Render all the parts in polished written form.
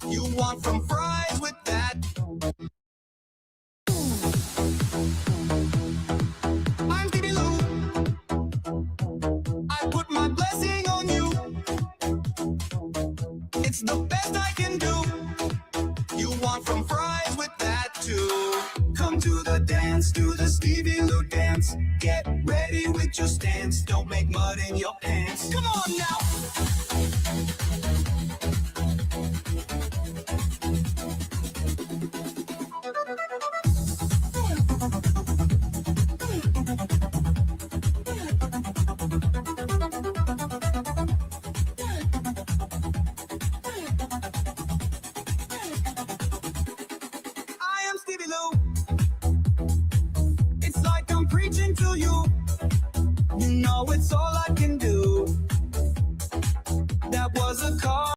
you want from fries with that. I'm Stevie Lou. I put my blessing on you. It's the best I can do. You want from fries with that too. Come to the dance, do the Stevie Lou dance. Get ready with your stance. Don't make mud in your pants. Come on now. I am Stevie Lou. It's like I'm preaching to you. You know it's all I can do. That was a car.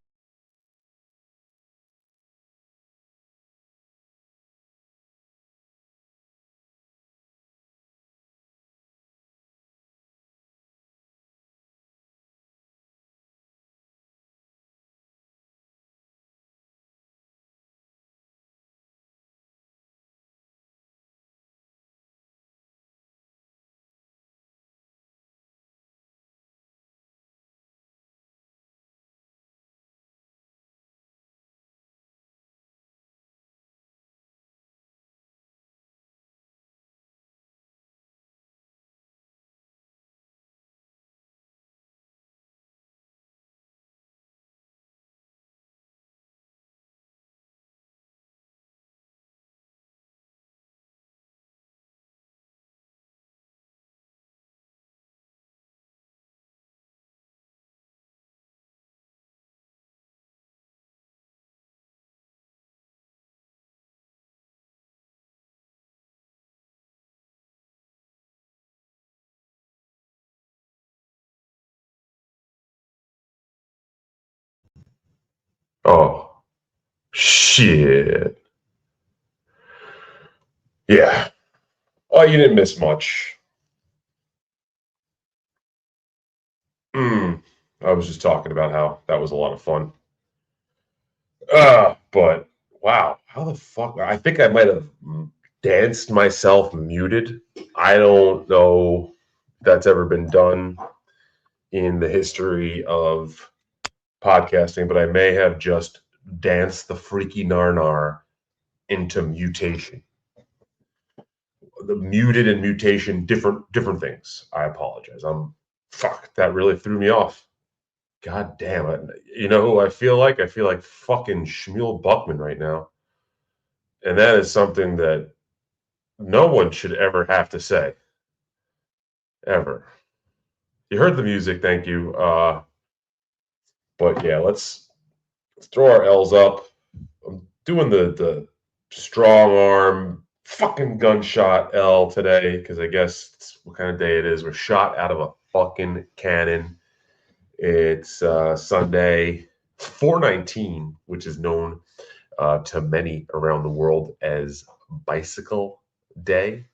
Oh, shit. Yeah. Oh, you didn't miss much. I was just talking about how that was a lot of fun. But wow, how the fuck? I think I might have danced myself muted. I don't know if that's ever been done in the history of podcasting, but I may have just danced the freaky narnar into mutation. The muted and mutation, different things. I apologize. Fuck, that really threw me off. God damn it. You know who I feel like? I feel like fucking Shmuel Buckman right now. And that is something that no one should ever have to say. Ever. You heard the music, thank you. But yeah, let's throw our L's up. I'm doing the strong arm fucking gunshot L today because I guess it's what kind of day it is. We're shot out of a fucking cannon. It's Sunday, 4/19, which is known to many around the world as Bicycle Day.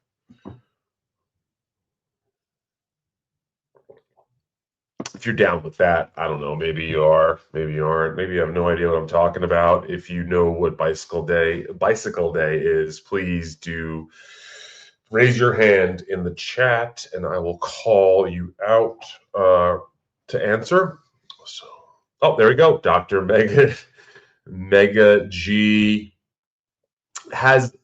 If you're down with that, I don't know. Maybe you are, maybe you aren't. Maybe you have no idea what I'm talking about. If you know what Bicycle Day is, please do raise your hand in the chat, and I will call you out to answer. So, oh, there we go. Dr. Mega G has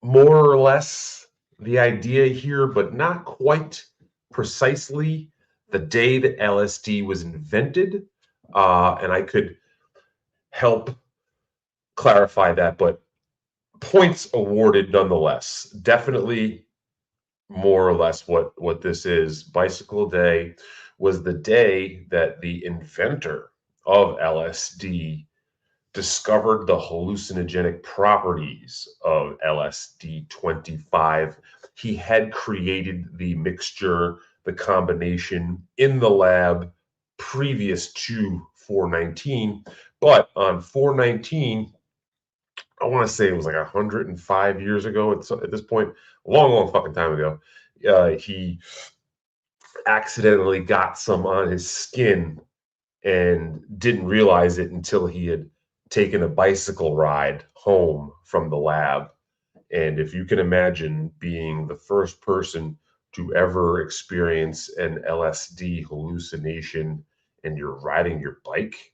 more or less the idea here, but not quite precisely the day that LSD was invented. And I could help clarify that, but points awarded nonetheless. Definitely more or less what this is. Bicycle Day was the day that the inventor of LSD discovered the hallucinogenic properties of LSD-25. He had created the mixture, the combination in the lab previous to 4/19, but on 4/19, I want to say it was like 105 years ago at this point, a long fucking time ago, he accidentally got some on his skin and didn't realize it until he had taking a bicycle ride home from the lab. And if you can imagine being the first person to ever experience an LSD hallucination and you're riding your bike,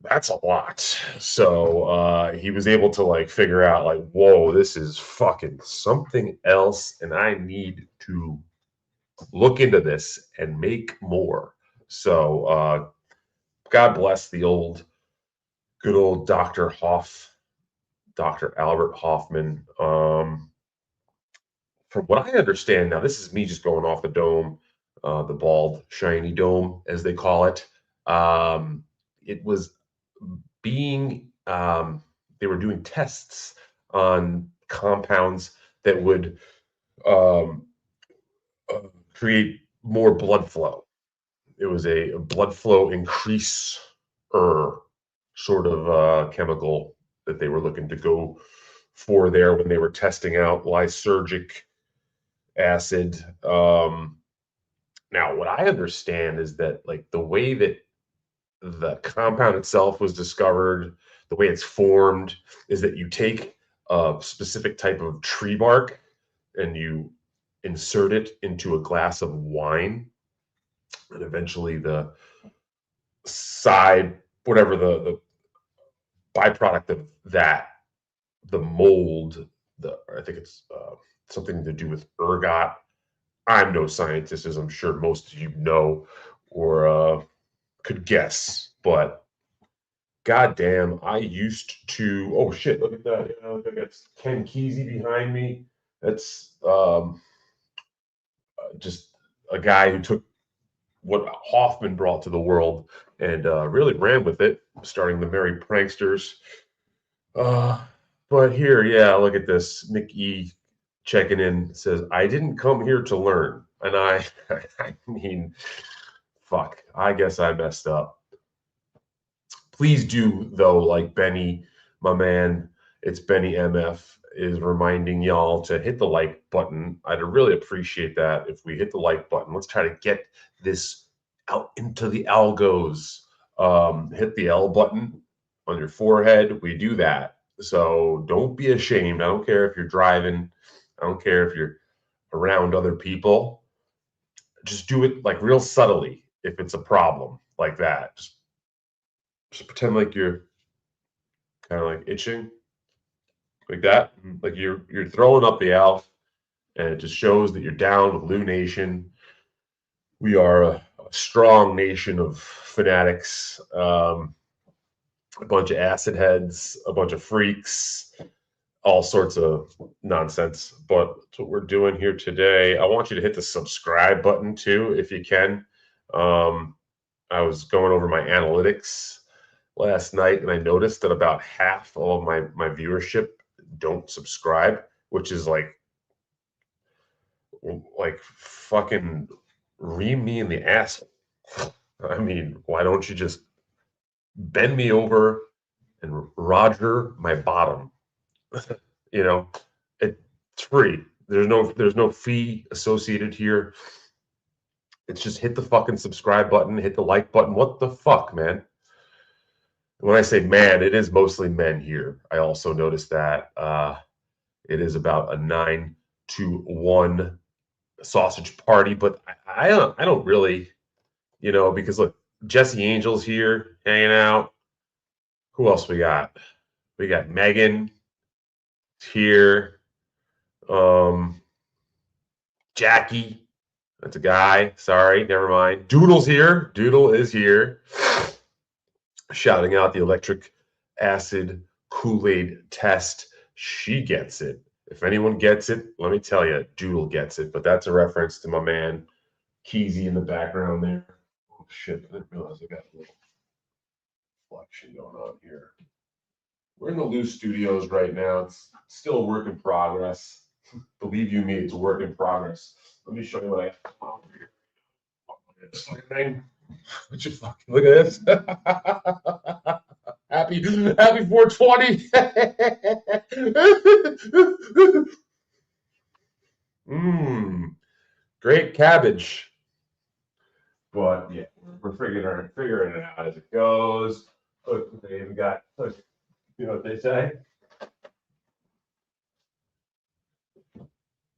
that's a lot. So he was able to like figure out like, whoa, this is fucking something else, and I need to look into this and make more. So God bless the good old Dr. Albert Hoffman. From what I understand, now this is me just going off the dome, the bald, shiny dome, as they call it. It was they were doing tests on compounds that would um, uh, create more blood flow. It was a blood flow increase sort of chemical that they were looking to go for there when they were testing out lysergic acid. Now, what I understand is that like the way that the compound itself was discovered, the way it's formed, is that you take a specific type of tree bark and you insert it into a glass of wine, and eventually the side, whatever the byproduct of that, the mold, I think it's something to do with ergot. I'm no scientist, as I'm sure most of you know or could guess, but goddamn, I used to. Oh shit! Look at that. That's Ken Kesey behind me. That's just a guy who took what Hoffman brought to the world and really ran with it, starting the Merry Pranksters. Uh, but here, yeah, look at this. Nick E checking in says, "I didn't come here to learn," and I mean, fuck. I guess I messed up. Please do though, like Benny, my man, it's Benny MF is reminding y'all to hit the like button. I'd really appreciate that if we hit the like button. Let's try to get this out into the algos. Hit the L button on your forehead. We do that. So don't be ashamed. I don't care if you're driving. I don't care if you're around other people. Just do it like real subtly if it's a problem like that. Just pretend like you're kind of like itching like that, like you're throwing up the alf, and it just shows that you're down with Lou Nation. We are a strong nation of fanatics, a bunch of acid heads, a bunch of freaks, all sorts of nonsense. But that's what we're doing here today. I want you to hit the subscribe button too, if you can. I was going over my analytics last night, and I noticed that about half of my viewership don't subscribe, which is like fucking ream me in the ass. I mean, why don't you just bend me over and Roger my bottom? You know, it's free. There's no fee associated here. It's just hit the fucking subscribe button, hit the like button. What the fuck, man? When I say man, it is mostly men here. I also noticed that it is about a 9-1 sausage party, but I don't really, because look, Jesse Angel's here hanging out. Who else we got? We got Megan here. Jackie, that's a guy. Sorry, never mind. Doodle's here. Doodle is here. Shouting out the electric acid Kool-Aid test. She gets it. If anyone gets it, let me tell you, Doodle gets it. But that's a reference to my man Keezy in the background there. Oh shit! I didn't realize I got a little reflection going on here. We're in the Lou Studios right now. It's still a work in progress. Believe you me, it's a work in progress. Let me show you what I have here. This fucking thing. Would you fucking look at this? Happy 420. Great cabbage. But yeah, we're figuring it out as it goes. Look, they even got, look, you know what they say?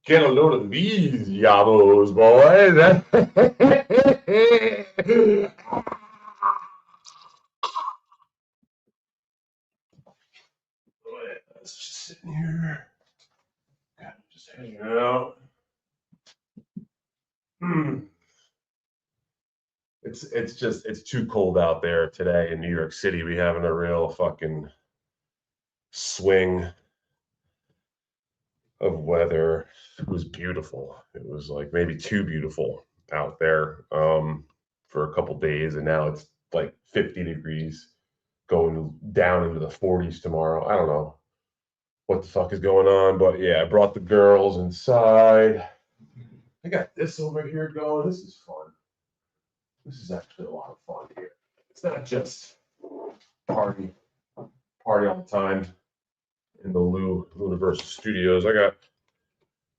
Get a load of these yabos, boys. Let's just sit in here. Just hanging out. It's too cold out there today in New York City. We having a real fucking swing of weather. It was beautiful. It was like maybe too beautiful out there for a couple days, and now it's like 50 degrees, going down into the 40s tomorrow. I don't know what the fuck is going on, but yeah, I brought the girls inside. I got this over here going. This is fun. This is actually a lot of fun here. It's not just party all the time in the Universal Studios. I got a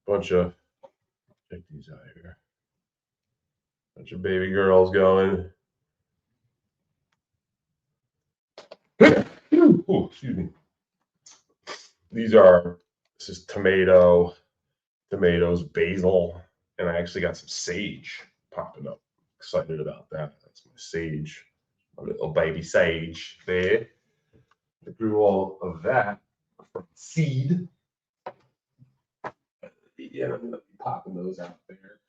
bunch of, check these out here. Bunch of baby girls going. Ooh, excuse me. This is tomatoes, basil, and I actually got some sage popping up. Excited about that. That's my sage, my little baby sage there. I grew all of that from seed. Yeah, I'm gonna be popping those out there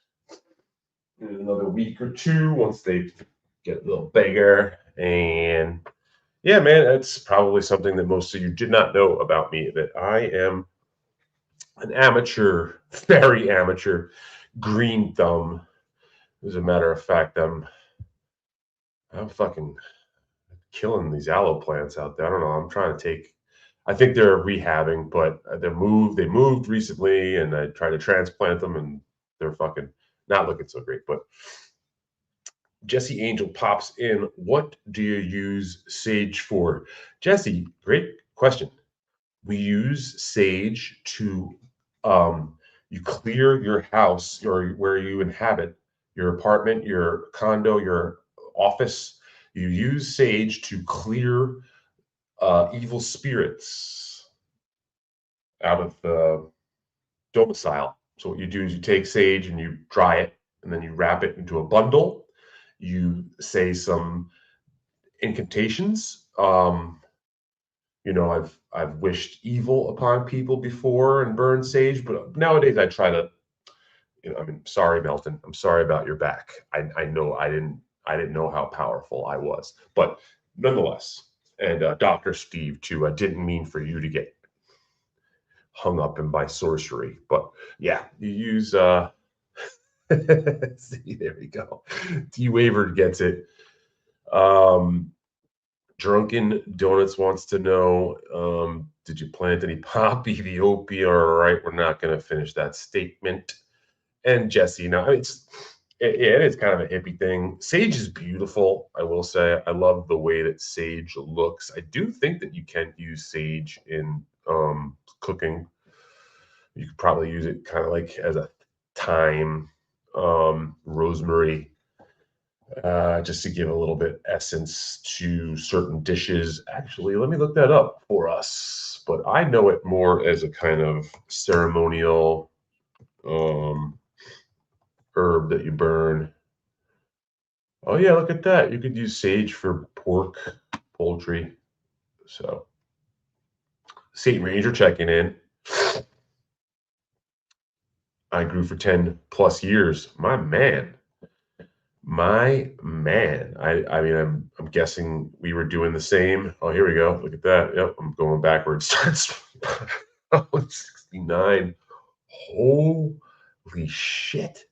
in another week or two once they get a little bigger. And yeah, man, that's probably something that most of you did not know about me, that I am an amateur, very amateur green thumb. As a matter of fact, I'm fucking killing these aloe plants out there. I don't know. I'm trying to take. I think they're rehabbing, but they moved recently, and I tried to transplant them, and they're fucking not looking so great. But Jesse Angel pops in. What do you use sage for? Jesse, great question. We use sage to you clear your house or where you inhabit, your apartment, your condo, your office. You use sage to clear evil spirits out of the domicile. So what you do is you take sage and you dry it, and then you wrap it into a bundle. You say some incantations. I've wished evil upon people before and burned sage, but nowadays I try to. Sorry, Melton. I'm sorry about your back. I know I didn't know how powerful I was, but nonetheless. And Dr. Steve too. I didn't mean for you to get hung up in my sorcery, but yeah, you use. See, there we go. D Wavered gets it. Drunken Donuts wants to know, did you plant any poppy? Ethiopia? All right, we're not going to finish that statement. And Jesse, now it is kind of a hippie thing. Sage is beautiful, I will say. I love the way that sage looks. I do think that you can use sage in cooking. You could probably use it kind of like as a thyme, rosemary, just to give a little bit essence to certain dishes. Actually, let me look that up for us. But I know it more as a kind of ceremonial herb that you burn. Oh yeah, look at that. You could use sage for pork, poultry. So Saint Ranger checking in. I grew for 10 plus years. My man. I mean, I'm guessing we were doing the same. Oh, here we go. Look at that. Yep, I'm going backwards. 69. Holy shit.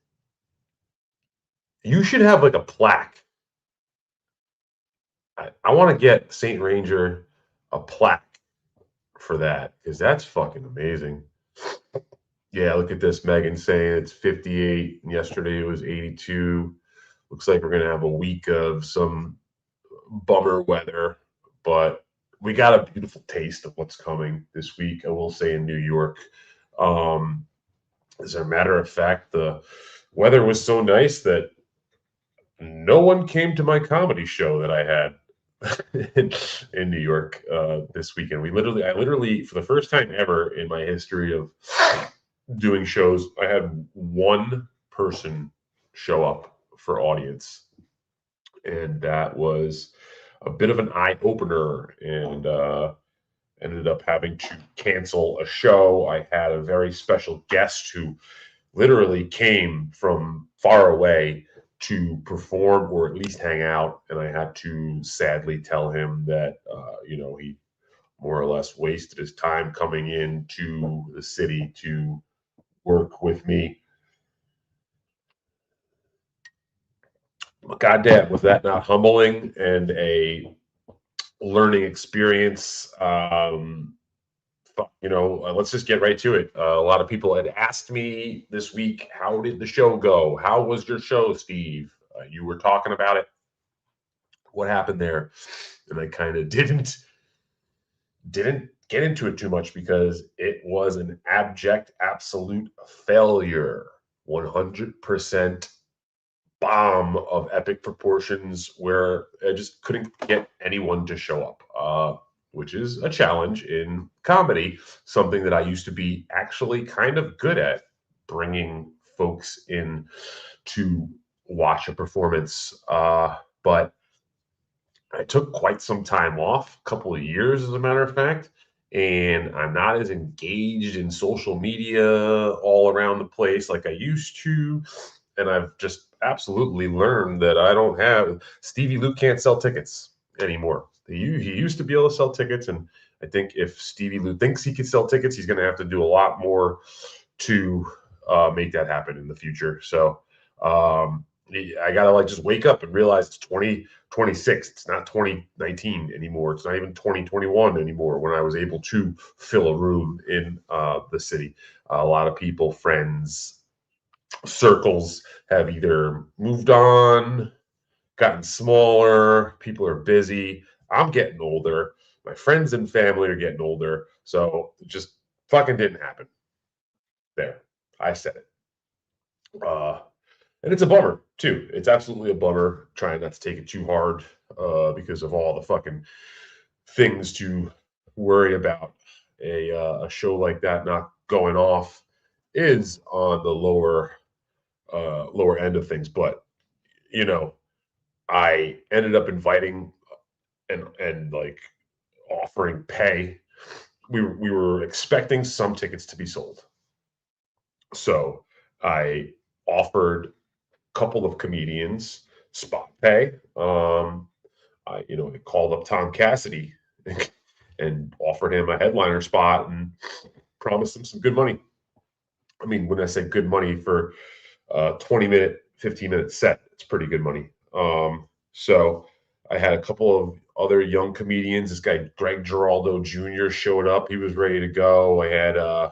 You should have like a plaque. I want to get Saint Ranger a plaque for that, because that's fucking amazing. Yeah, look at this. Megan saying it's 58, and yesterday it was 82. Looks like we're going to have a week of some bummer weather, but we got a beautiful taste of what's coming this week, I will say, in New York. As a matter of fact, the weather was so nice that no one came to my comedy show that I had in New York this weekend. I literally, for the first time ever in my history of doing shows, I had one person show up for audience, and that was a bit of an eye opener, and ended up having to cancel a show. I had a very special guest who literally came from far away to perform or at least hang out, and I had to sadly tell him that he more or less wasted his time coming into the city to work with me. Goddamn, was that not humbling and a learning experience? Let's just get right to it. A lot of people had asked me this week, how did the show go? How was your show, Steve? You were talking about it. What happened there? And I kind of didn't get into it too much because it was an abject, absolute failure. 100% bomb of epic proportions where I just couldn't get anyone to show up, which is a challenge in comedy, something that I used to be actually kind of good at, bringing folks in to watch a performance. But I took quite some time off, a couple of years, as a matter of fact, and I'm not as engaged in social media all around the place like I used to. And I've just absolutely learned that I don't have Stevie Luke can't sell tickets anymore. He used to be able to sell tickets, and I think if Stevie Luke thinks he can sell tickets, he's going to have to do a lot more to make that happen in the future. So I gotta just wake up and realize it's 2026. It's not 2019 anymore. It's not even 2021 anymore. When I was able to fill a room in the city, a lot of people, friends, circles have either moved on, gotten smaller. People are busy. I'm getting older. My friends and family are getting older. So it just fucking didn't happen. There, I said it. And it's a bummer too. It's absolutely a bummer. Trying not to take it too hard because of all the fucking things to worry about. A show like that not going off is on the lower end of things, but I ended up inviting and like offering pay. We were expecting some tickets to be sold, so I offered couple of comedians spot pay. I called up Tom Cassidy and offered him a headliner spot and promised him some good money. I mean, when I say good money for a 20-minute, 15-minute set, it's pretty good money. So I had a couple of other young comedians. This guy, Greg Giraldo Jr., showed up. He was ready to go. I had, I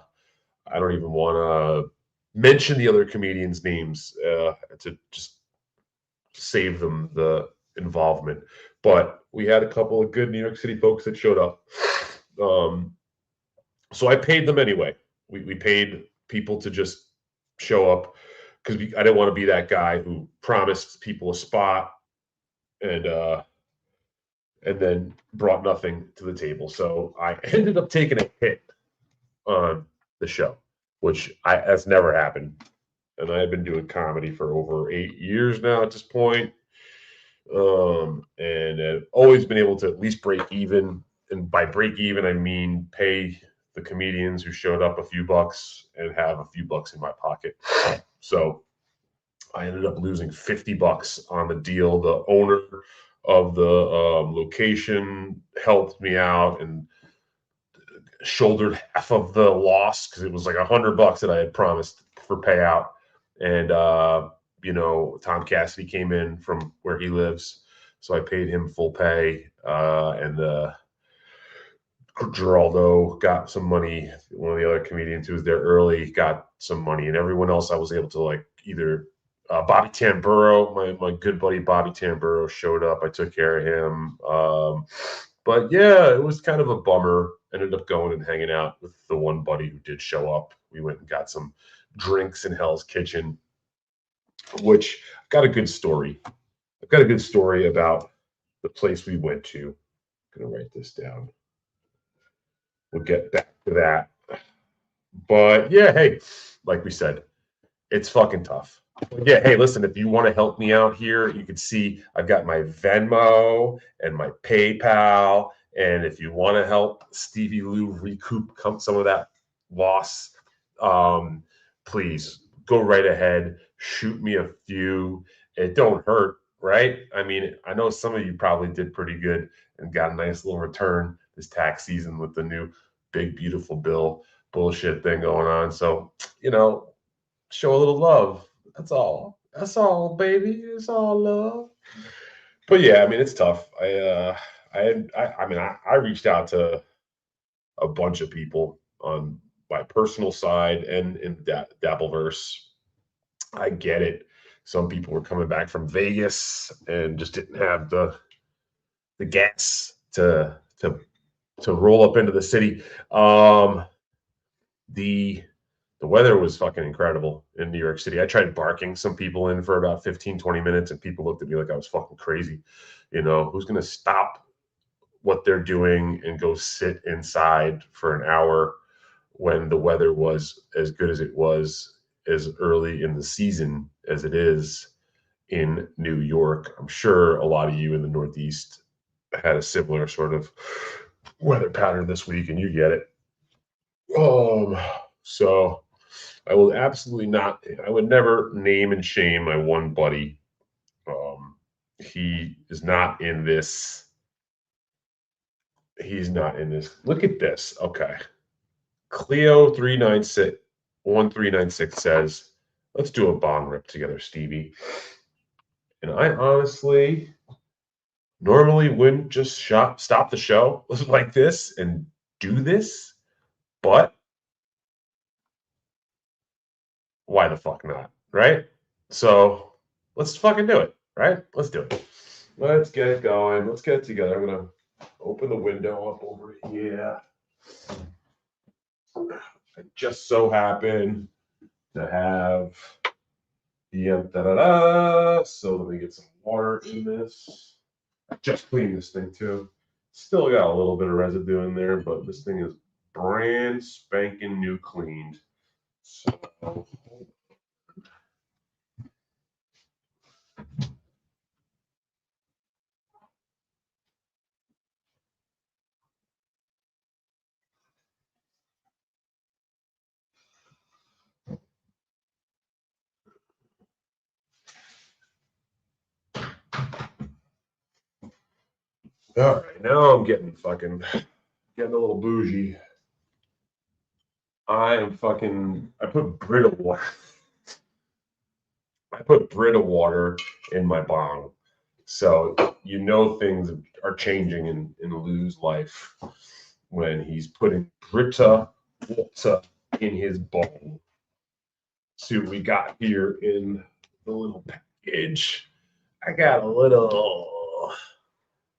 don't even want to mention the other comedians' names to just save them the involvement. But we had a couple of good New York City folks that showed up. So I paid them anyway. We paid people to just show up because I didn't want to be that guy who promised people a spot and then brought nothing to the table. So I ended up taking a hit on the show, which that's never happened. And I've been doing comedy for over 8 years now at this point. And I've always been able to at least break even. And by break even, I mean pay the comedians who showed up a few bucks and have a few bucks in my pocket. So I ended up losing $50 on the deal. The owner of the location helped me out and shouldered half of the loss because it was like $100 that I had promised for payout. And Tom Cassidy came in from where he lives, so I paid him full pay. And Geraldo got some money. One of the other comedians who was there early got some money, and everyone else I was able to either Bobby Tamburo, my good buddy Bobby Tamburo showed up. I took care of him. But yeah, it was kind of a bummer. Ended up going and hanging out with the one buddy who did show up. We went and got some drinks in Hell's Kitchen, which got a good story. I've got a good story about the place we went to. I'm gonna write this down. We'll get back to that. But yeah, hey, like we said, it's fucking tough. But yeah, hey, listen, if you want to help me out here, you can see I've got my Venmo and my PayPal. And if you want to help Stevie Lou recoup some of that loss, please go right ahead. Shoot me a few. It don't hurt, right? I mean, I know some of you probably did pretty good and got a nice little return this tax season with the new big, beautiful bill bullshit thing going on. So, show a little love. That's all. That's all, baby. It's all love. But yeah, I mean, it's tough. I reached out to a bunch of people on my personal side and in Dabbleverse. I get it. Some people were coming back from Vegas and just didn't have the gas to roll up into the city. The weather was fucking incredible in New York City. I tried barking some people in for about 15, 20 minutes, and people looked at me like I was fucking crazy. Who's going to stop what they're doing and go sit inside for an hour when the weather was as good as it was as early in the season as it is in New York? I'm sure a lot of you in the Northeast had a similar sort of weather pattern this week, and you get it. So I will absolutely not, I would never name and shame my one buddy. He is not in this. He's not in this. Look at this. Okay. Cleo 1396 says, let's do a bong rip together, Stevie. And I honestly normally wouldn't just stop the show like this and do this, but why the fuck not, right? So let's fucking do it, right? Let's do it. Let's get it going. Let's get it together. I'm gonna open the window up over here. I just so happen to have the so let me get some water in this. I just cleaned this thing too. Still got a little bit of residue in there, but this thing is brand spanking new cleaned. So all right, now I'm getting a little bougie. I put Brita water. I put Brita water in my bong. So things are changing in Lou's life when he's putting Brita water in his bong. See what we got here in the little package. I got a little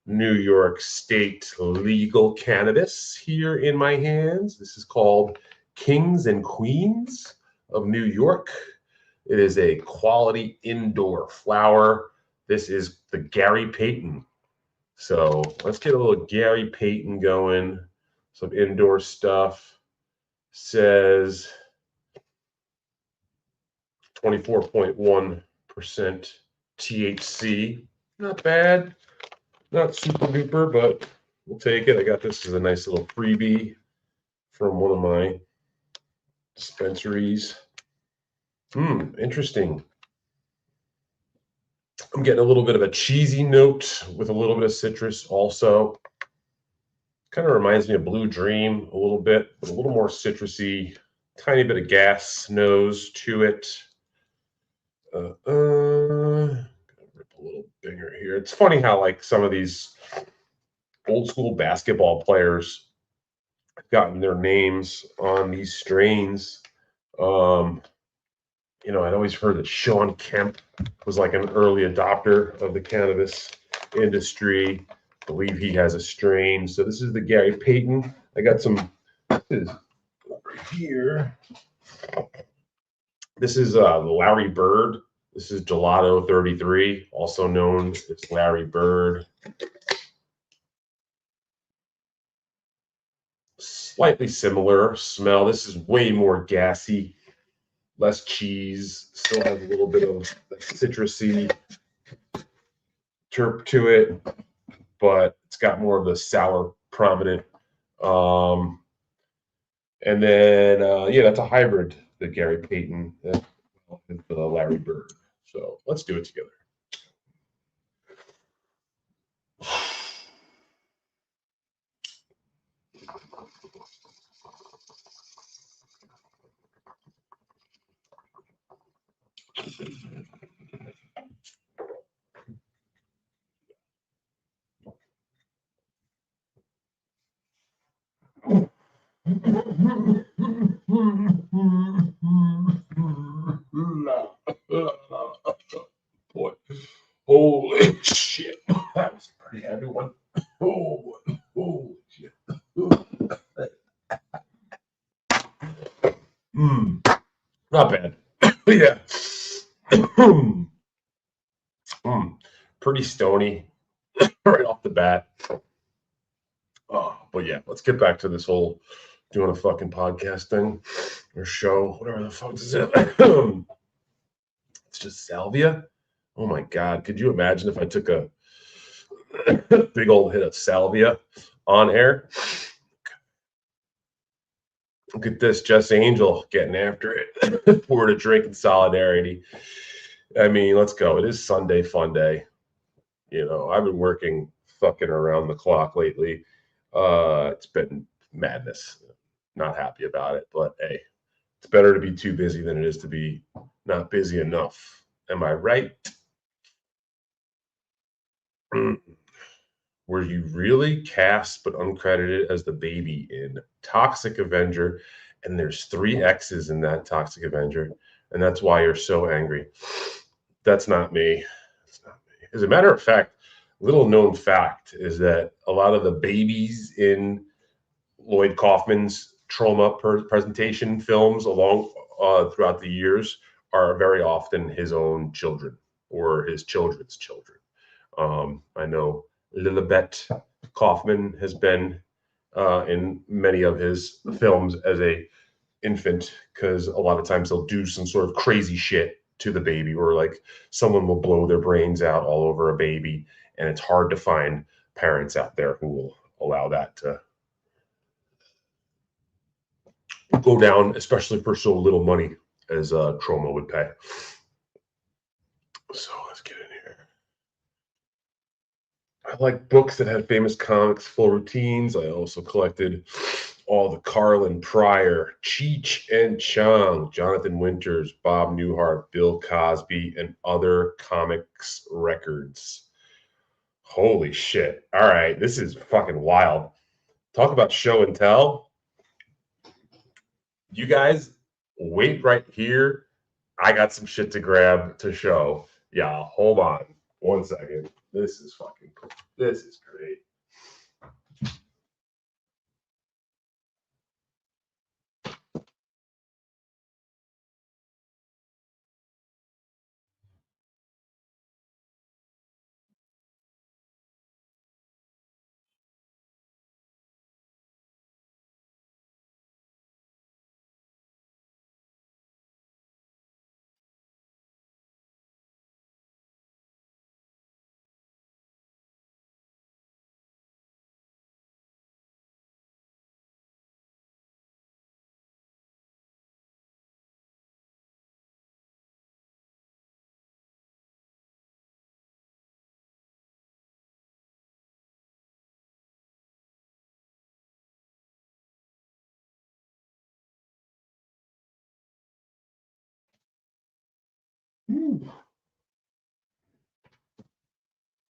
New York State legal cannabis here in my hands. This is called Kings and Queens of New York. It is a quality indoor flower. This is the Gary Payton. So let's get a little Gary Payton going. Some indoor stuff. Says 24.1% THC. Not bad. Not super duper, but we'll take it. I got this as a nice little freebie from one of my dispensaries. Interesting. I'm getting a little bit of a cheesy note with a little bit of citrus also. Kind of reminds me of Blue Dream a little bit, but a little more citrusy. Tiny bit of gas nose to it. Rip a little bigger here. It's funny how like some of these old school basketball players have gotten their names on these strains. I'd always heard that Sean Kemp was like an early adopter of the cannabis industry. I believe he has a strain. So this is the Gary Payton. I got some. This is over here. This is the Larry Bird. This is Gelato 33, also known as Larry Bird. slightly similar smell. This is way more gassy, less cheese, still has a little bit of citrusy terp to it, but it's got more of the sour prominent. And then, yeah, that's a hybrid, the Gary Payton and the Larry Bird. So let's do it together. Boy, holy shit, that was a pretty heavy one. Oh, holy shit. Not bad. Yeah. Pretty stony right off the bat. Oh, but yeah, let's get back to this whole doing a fucking podcast thing or show, whatever the fuck is it. It's just salvia. Oh my god, could you imagine if I took a big old hit of salvia on air? Look at this, Jess Angel getting after it. Poured a drink in solidarity. I mean, let's go. It is Sunday fun day. You know, I've been working fucking around the clock lately. It's been madness. Not happy about it, but hey, it's better to be too busy than it is to be not busy enough. Am I right? Were you really cast but uncredited as the baby in Toxic Avenger? And there's 3 X's in that Toxic Avenger, and that's why you're so angry. That's not me. That's not me. As a matter of fact, little known fact is that a lot of the babies in Lloyd Kaufman's trauma presentation films along throughout the years are very often his own children or his children's children. I know Lilibet Kaufman has been in many of his films as a infant because a lot of times they'll do some sort of crazy shit to the baby, or like someone will blow their brains out all over a baby, and it's hard to find parents out there who will allow that to go down, especially for so little money as trauma would pay. So let's get in here. I like books that had famous comics, full routines. I also collected all the Carlin Pryor, Cheech and Chong, Jonathan Winters, Bob Newhart, Bill Cosby, and other comics records. Holy shit. All right, this is fucking wild. Talk about show and tell. You guys wait right here. I got some shit to grab to show. Yeah, hold on 1 second. This is fucking cool. This is great.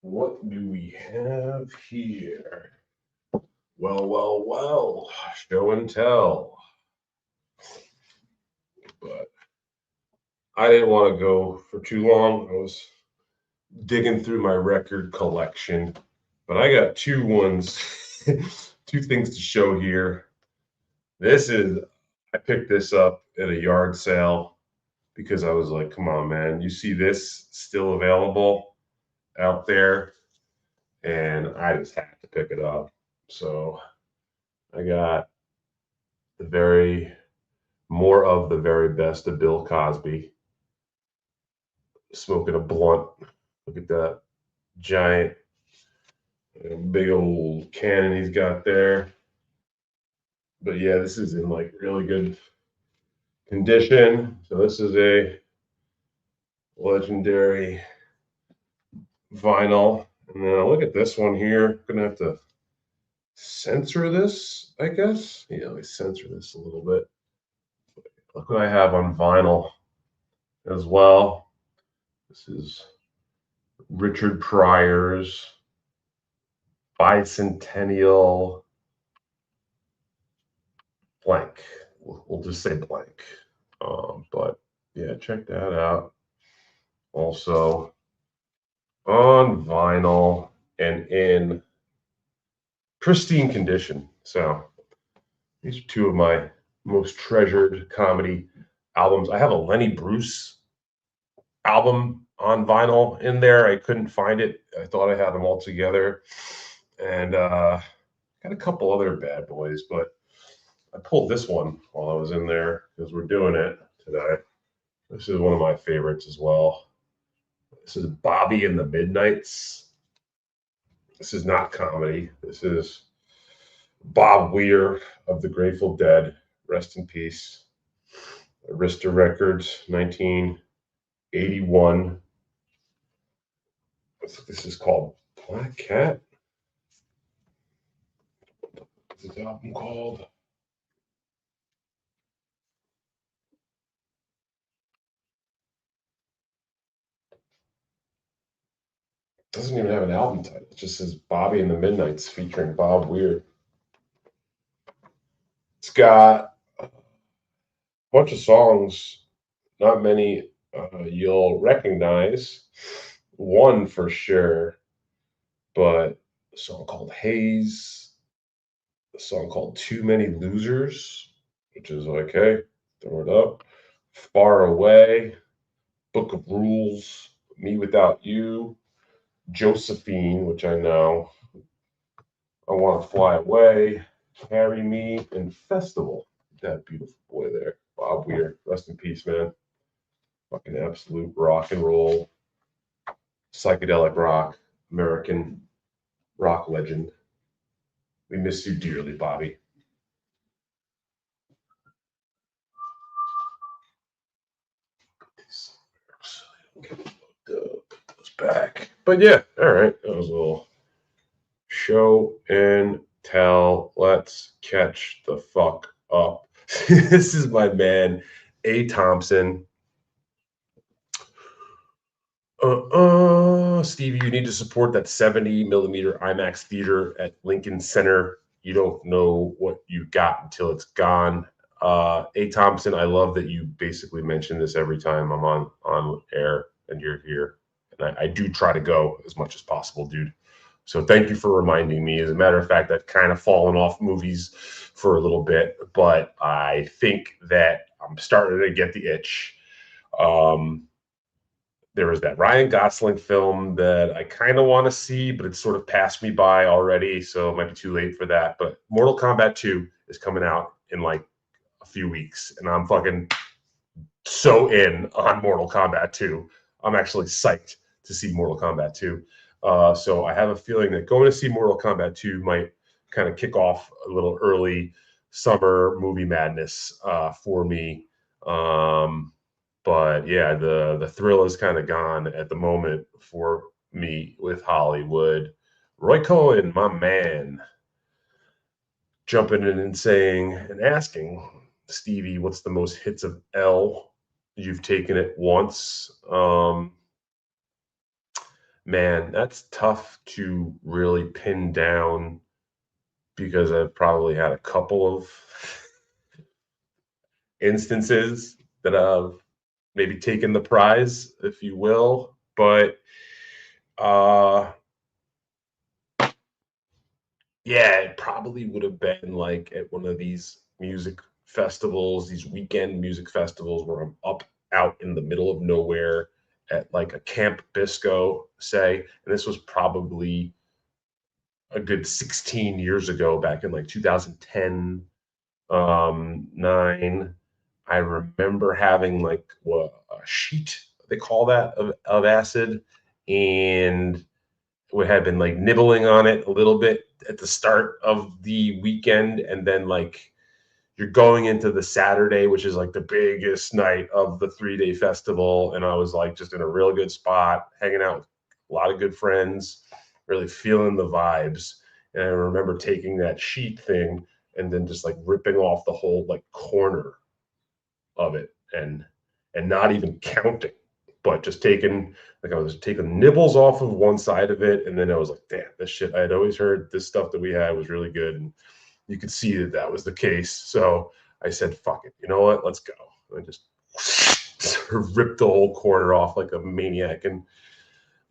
What do we have here? Well, show and tell. But I didn't want to go for too long. I was digging through my record collection, but I got 2 ones, 2 things to show here. I picked this up at a yard sale because I was like, come on, man, you see this still available out there? And I just had to pick it up. So I got more of the very best of Bill Cosby. Smoking a blunt. Look at that giant, big old cannon he's got there. But yeah, this is in like really good condition. So this is a legendary vinyl. And then look at this one here. Gonna have to censor this, I guess. Yeah, let me censor this a little bit. Look what I have on vinyl as well. This is Richard Pryor's Bicentennial blank. We'll just say blank. But yeah, check that out. Also on vinyl and in pristine condition. So these are two of my most treasured comedy albums. I have a Lenny Bruce album on vinyl in there. I couldn't find it. I thought I had them all together. And got a couple other bad boys, but I pulled this one while I was in there because we're doing it today. This is one of my favorites as well. This is Bobby and the Midnights. This is not comedy. This is Bob Weir of the Grateful Dead. Rest in peace. Arista Records, 1981. This is called Black Cat. What's this album called? Doesn't even have an album title. It just says Bobby and the Midnights featuring Bob Weir. It's got a bunch of songs, not many you'll recognize. One for sure, but a song called Haze, a song called Too Many Losers, which is okay, throw it up. Far Away, Book of Rules, Me Without You, Josephine, which I know, I Want to Fly Away, Carry Me, and Festival. That beautiful boy there, Bob Weir. Rest in peace, man. Fucking absolute rock and roll, psychedelic rock, American rock legend. We miss you dearly, Bobby. Get those back. But yeah, all right. That was a little show and tell. Let's catch the fuck up. This is my man, A. Thompson. Stevie, you need to support that 70 millimeter IMAX theater at Lincoln Center. You don't know what you got until it's gone. A. Thompson, I love that you basically mention this every time I'm on air and you're here. And I do try to go as much as possible, dude. So thank you for reminding me. As a matter of fact, I've kind of fallen off movies for a little bit, but I think that I'm starting to get the itch. There was that Ryan Gosling film that I kind of want to see, but it's sort of passed me by already, so it might be too late for that. But Mortal Kombat 2 is coming out in like a few weeks, and I'm fucking so in on Mortal Kombat 2. I'm actually psyched to see Mortal Kombat 2. So I have a feeling that going to see Mortal Kombat 2 might kind of kick off a little early summer movie madness for me. But yeah, the thrill is kind of gone at the moment for me with Hollywood. Roy Cohen, my man, jumping in and saying and asking Stevie, what's the most hits of L you've taken at once? Man, that's tough to really pin down because I've probably had a couple of instances that I've maybe taken the prize, if you will. But yeah, it probably would have been like at one of these music festivals, these weekend music festivals where I'm up out in the middle of nowhere at like a Camp Bisco, say. And this was probably a good 16 years ago, back in like 2010. 2009, I remember having like a sheet, they call that, of acid, and we had been like nibbling on it a little bit at the start of the weekend, and then like you're going into the Saturday, which is like the biggest night of the 3-day festival. And I was like just in a real good spot, hanging out with a lot of good friends, really feeling the vibes. And I remember taking that sheet thing and then just like ripping off the whole like corner of it and not even counting, but just taking, like I was taking nibbles off of one side of it. And then I was like, damn, this shit, I had always heard this stuff that we had was really good. And you could see that that was the case. So I said, fuck it. You know what? Let's go. I just ripped the whole corner off like a maniac and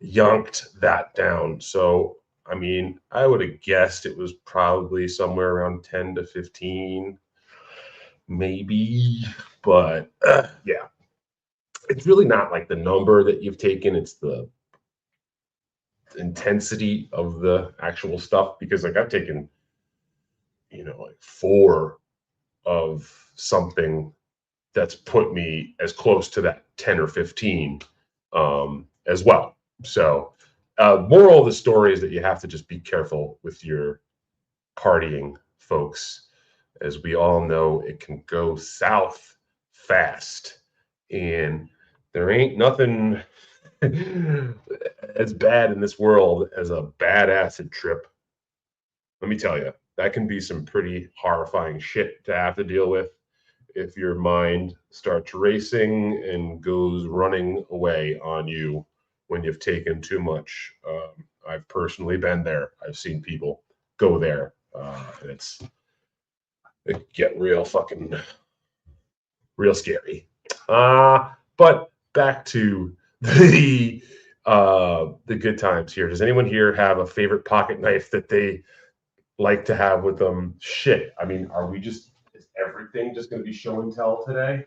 yonked that down. So, I mean, I would have guessed it was probably somewhere around 10 to 15, maybe. But yeah, it's really not like the number that you've taken, it's the intensity of the actual stuff. Because like I've taken, like 4 of something that's put me as close to that 10 or 15 as well. So, moral of the story is that you have to just be careful with your partying, folks. As we all know, it can go south fast, and there ain't nothing as bad in this world as a bad acid trip. Let me tell you, that can be some pretty horrifying shit to have to deal with if your mind starts racing and goes running away on you when you've taken too much. I've personally been there. I've seen people go there, and it get real scary. But back to the good times here. Does anyone here have a favorite pocket knife that they like to have with them? Shit. I mean, is everything just going to be show and tell today?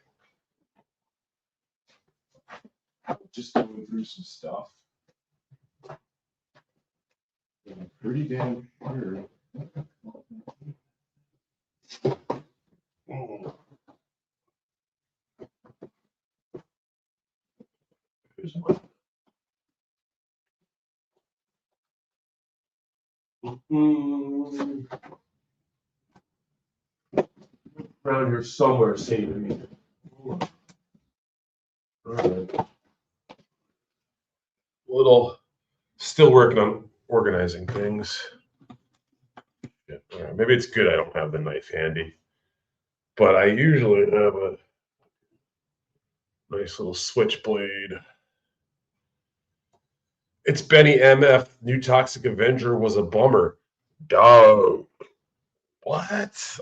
Just going through some stuff. I'm pretty damn sure. Here's one. Around here somewhere, saving me. All right. Still working on organizing things. Yeah, all right. Maybe it's good I don't have the knife handy, but I usually have a nice little switchblade. It's Benny MF. New Toxic Avenger was a bummer. Dog. What?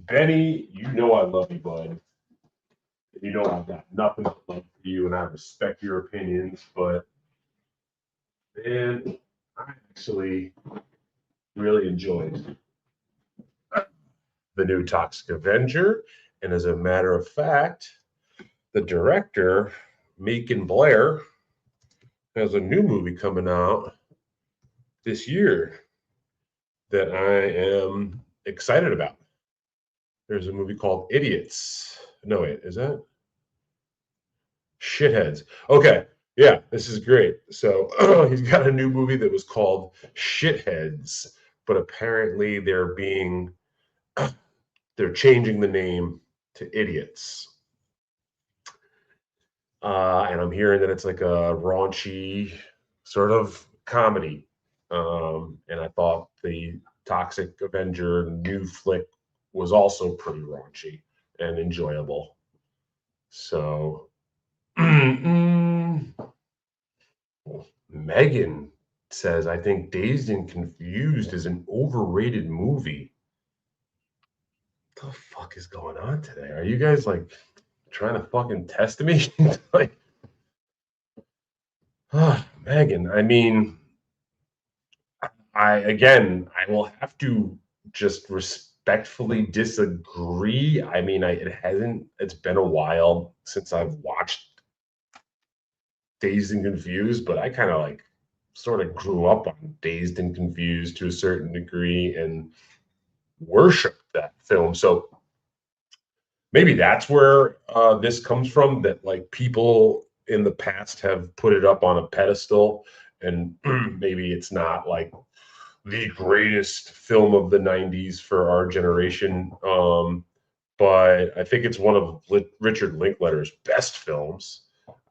Benny, you know I love you, bud. You know I've got nothing but love for you, and I respect your opinions, but man, I actually really enjoyed the new Toxic Avenger. And as a matter of fact, the director, Macon Blair, has a new movie coming out this year that I am excited about. There's a movie called Idiots. No, wait, is that? Shitheads. Okay, yeah, this is great. So he's got a new movie that was called Shitheads, but apparently they're changing the name to Idiots. And I'm hearing that it's like a raunchy sort of comedy. And I thought the Toxic Avenger new flick was also pretty raunchy and enjoyable. So, Megan says, I think Dazed and Confused is an overrated movie. What the fuck is going on today? Are you guys like trying to fucking test me? Like, Megan, I mean, I will have to just respectfully disagree. I mean, it's been a while since I've watched Dazed and Confused, but I kind of like sort of grew up on Dazed and Confused to a certain degree. And worshipped that film. So maybe that's where this comes from, that like people in the past have put it up on a pedestal, and maybe it's not like the greatest film of the 90s for our generation. But I think it's one of Richard Linklater's best films.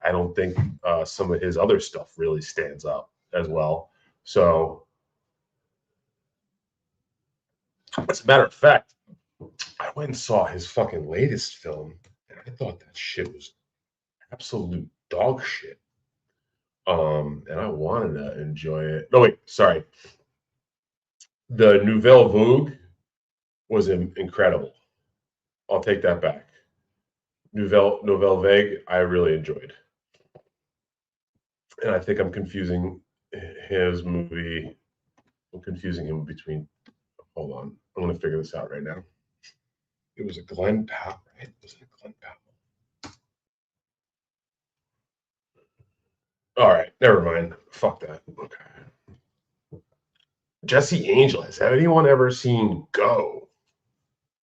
I don't think some of his other stuff really stands up as well. So, as a matter of fact, I went and saw his fucking latest film, and I thought that shit was absolute dog shit. And I wanted to enjoy it. No, wait, sorry. The Nouvelle Vogue was incredible. I'll take that back. Nouvelle Vague, I really enjoyed. And I think I'm confusing his movie. I'm confusing him between. Hold on, I'm gonna figure this out right now. It was a Glenn Powell, right? Was it a Glenn Powell? All right, never mind. Fuck that. Okay. Jesse Angel. Has anyone ever seen Go?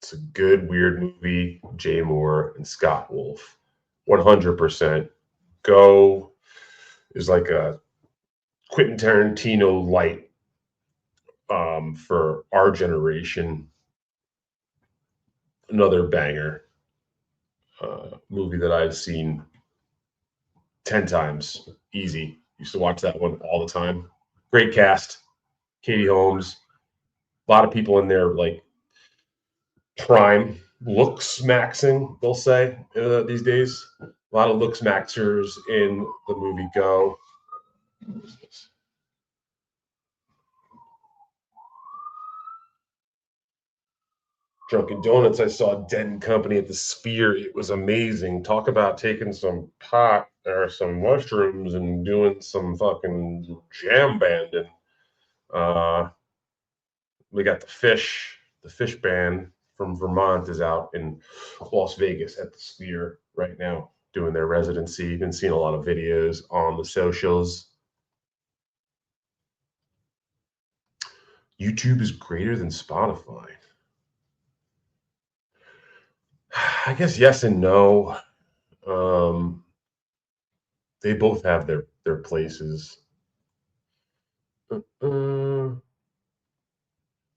It's a good, weird movie. Jay Moore and Scott Wolf. 100%. Go is like a Quentin Tarantino light for our generation. Another banger movie that I've seen 10 times. Easy. Used to watch that one all the time. Great cast. Katie Holmes. A lot of people in there like prime looks maxing, they'll say these days. A lot of looks maxers in the movie Go. What is this? Drunken Donuts. I saw Dead and Company at the Sphere. It was amazing. Talk about taking some pot or some mushrooms and doing some fucking jam banding. We got the Fish band from Vermont is out in Las Vegas at the Sphere right now doing their residency. Been seeing a lot of videos on the socials. YouTube is greater than Spotify. I guess yes and no. They both have their places.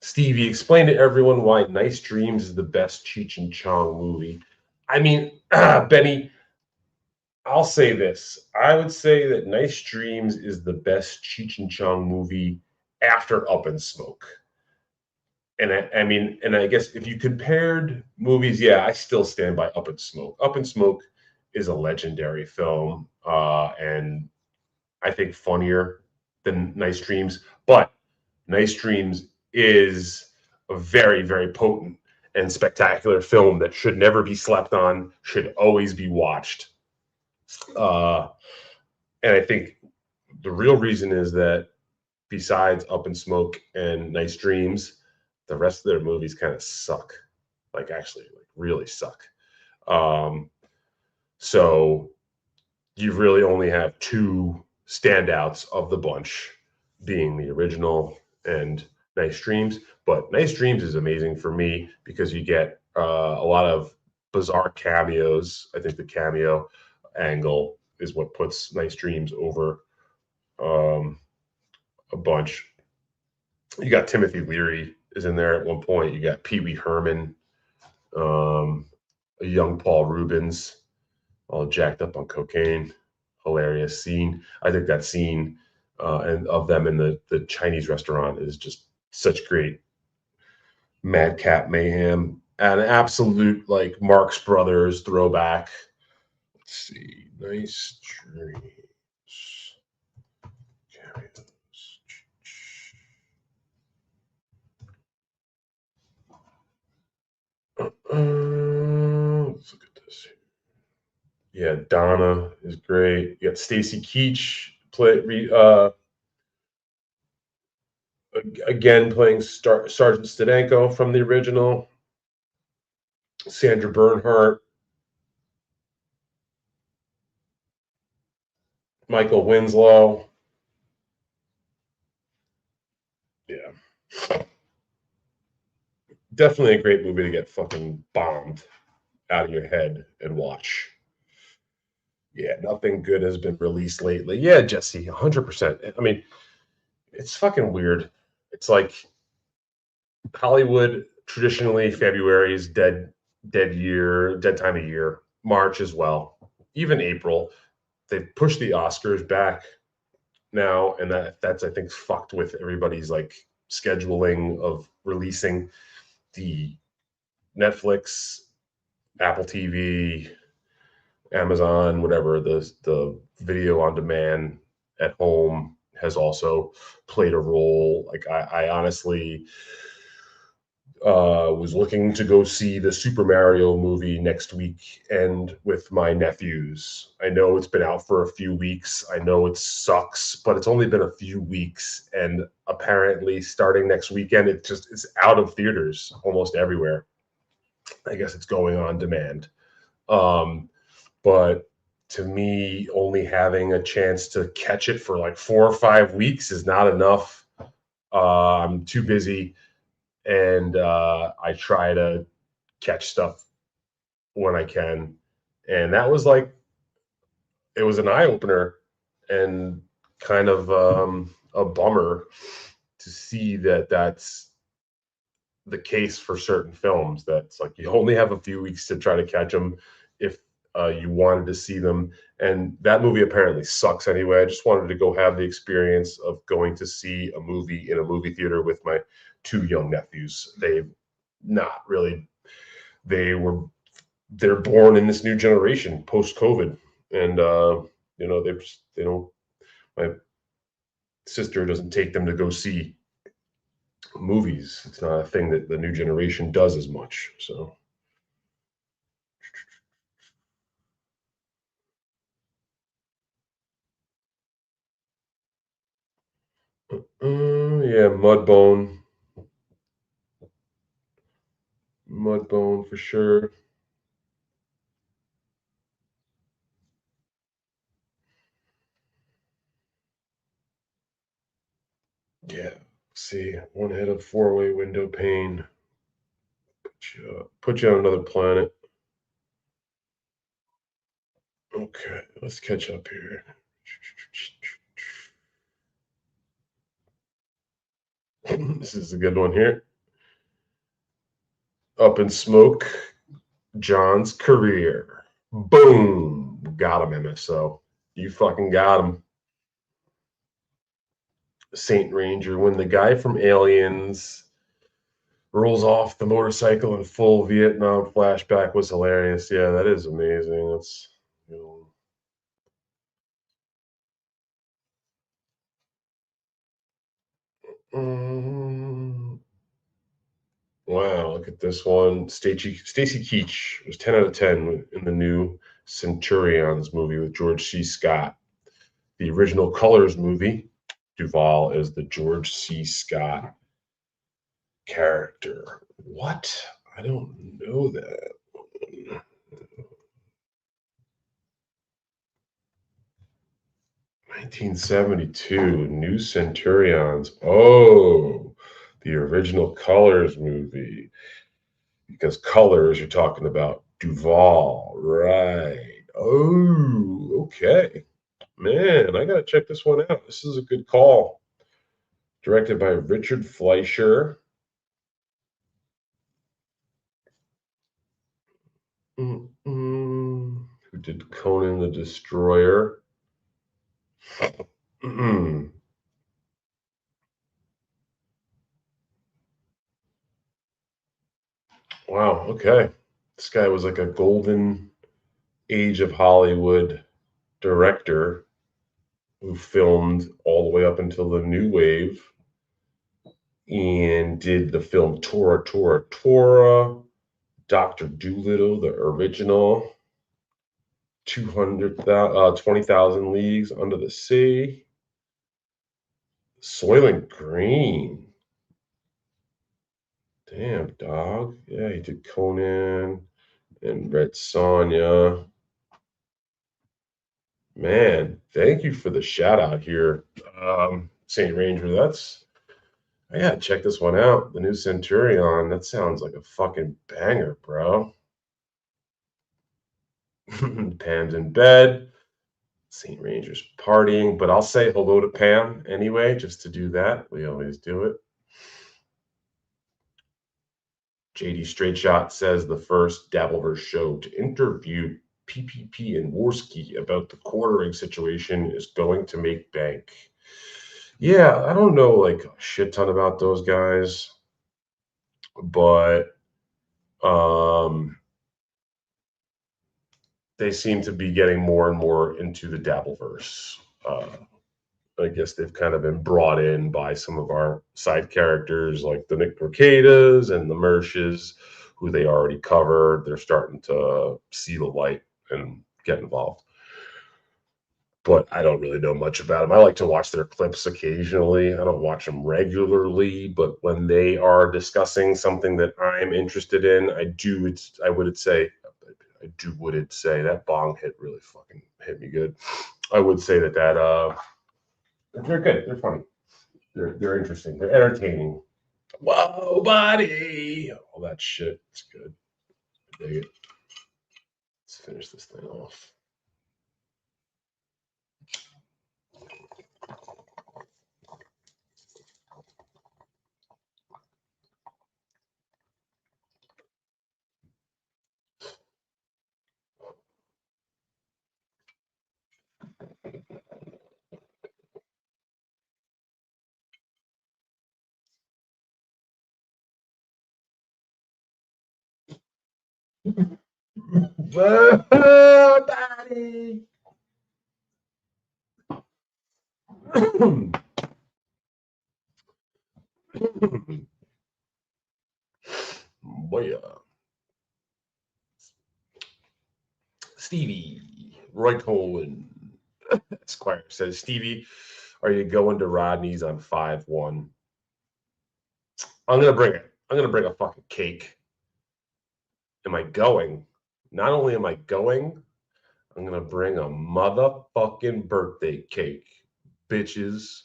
Stevie, explain to everyone why Nice Dreams is the best Cheech and Chong movie. I mean, Benny, I'll say this. I would say that Nice Dreams is the best Cheech and Chong movie after Up in Smoke. And I mean, and I guess if you compared movies, yeah, I still stand by Up in Smoke. Up in Smoke is a legendary film, and I think funnier than Nice Dreams. But Nice Dreams is a very, very potent and spectacular film that should never be slept on, should always be watched. And I think the real reason is that besides Up in Smoke and Nice Dreams, the rest of their movies kind of suck. Like actually, like really suck. So you really only have two standouts of the bunch, being the original and Nice Dreams. But Nice Dreams is amazing for me because you get a lot of bizarre cameos. I think the cameo angle is what puts Nice Dreams over a bunch. You got Timothy Leary is in there at one point. You got Pee Wee Herman, a young Paul Rubens, all jacked up on cocaine. Hilarious scene. I think that scene and of them in the Chinese restaurant is just such great madcap mayhem. An absolute like Marx Brothers throwback. Let's see. Nice Dreams. Let's look at this. Yeah, Donna is great. You got Stacy Keach again playing Sergeant Stadenko from the original. Sandra Bernhardt, Michael Winslow. Yeah. definitely a great movie to get fucking bombed out of your head and watch. Yeah, nothing good has been released lately. Yeah, Jesse, 100%. I mean, it's fucking weird. It's like Hollywood traditionally February is dead time of year. March as well. Even April. They've pushed the Oscars back now, and that's I think fucked with everybody's like scheduling of releasing the Netflix, Apple TV, Amazon, whatever, the video on demand at home has also played a role. Like I honestly was looking to go see the Super Mario movie next week and with my nephews. I know it's been out for a few weeks. I know it sucks, but it's only been a few weeks, and apparently starting next weekend, it's out of theaters almost everywhere. I guess it's going on demand. But to me, only having a chance to catch it for like 4 or 5 weeks is not enough. I'm too busy, and I try to catch stuff when I can. And that was like, it was an eye opener and kind of a bummer to see that that's the case for certain films. That's like you only have a few weeks to try to catch them if you wanted to see them. And that movie apparently sucks anyway. I just wanted to go have the experience of going to see a movie in a movie theater with my two young nephews. They've not really, they're born in this new generation post COVID. And, they don't, my sister doesn't take them to go see movies. It's not a thing that the new generation does as much. So, yeah, Mudbone for sure. Yeah. See, one head of four-way window pane. Put you on another planet. Okay, let's catch up here. This is a good one here. Up in Smoke, John's career. Boom. Got him, MSO. You fucking got him. Saint Ranger, when the guy from Aliens rolls off the motorcycle in full Vietnam flashback was hilarious. Yeah, that is amazing. That's, you know. Wow, look at this one. Stacy Keach was 10 out of 10 in the new Centurions movie with George C. Scott. The original Colors movie, Duvall is the George C. Scott character. What? I don't know that. 1972, New Centurions. Oh, the original Colors movie. Because Colors, you're talking about Duvall, right? Oh, okay. Man, I gotta check this one out. This is a good call. Directed by Richard Fleischer. Who did Conan the Destroyer? Wow, okay. This guy was like a golden age of Hollywood director who filmed all the way up until the new wave and did the film Tora Tora Tora, Dr. Doolittle, the original, 20,000 Leagues Under the Sea, Soylent Green. Damn, dog. Yeah, he did Conan and Red Sonja. Man, thank you for the shout out here, Saint Ranger. I gotta check this one out. The new Centurion. That sounds like a fucking banger, bro. Pam's in bed. St. Ranger's partying, but I'll say hello to Pam anyway, just to do that. We always do it. JD Straight Shot says the first Dabbleverse show to interview PPP and Worski about the quartering situation is going to make bank. Yeah, I don't know like a shit ton about those guys, but they seem to be getting more and more into the Dabbleverse. I guess they've kind of been brought in by some of our side characters like the Nick Mercadas and the Mershes, who they already covered. They're starting to see the light and get involved. But I don't really know much about them. I like to watch their clips occasionally. I don't watch them regularly, but when they are discussing something that I'm interested in, I would say that bong hit really fucking hit me good. I would say that they're good. They're funny. They're interesting. They're entertaining. Whoa, buddy! All that shit. It's good. I dig it. Let's finish this thing off. Whoa, buddy! Boy, Stevie, Roy Cohen, Esquire says, Stevie, are you going to Rodney's on 5-1? I'm gonna bring it. I'm gonna bring a fucking cake. Am I going? Not only am I going, I'm gonna bring a motherfucking birthday cake, bitches.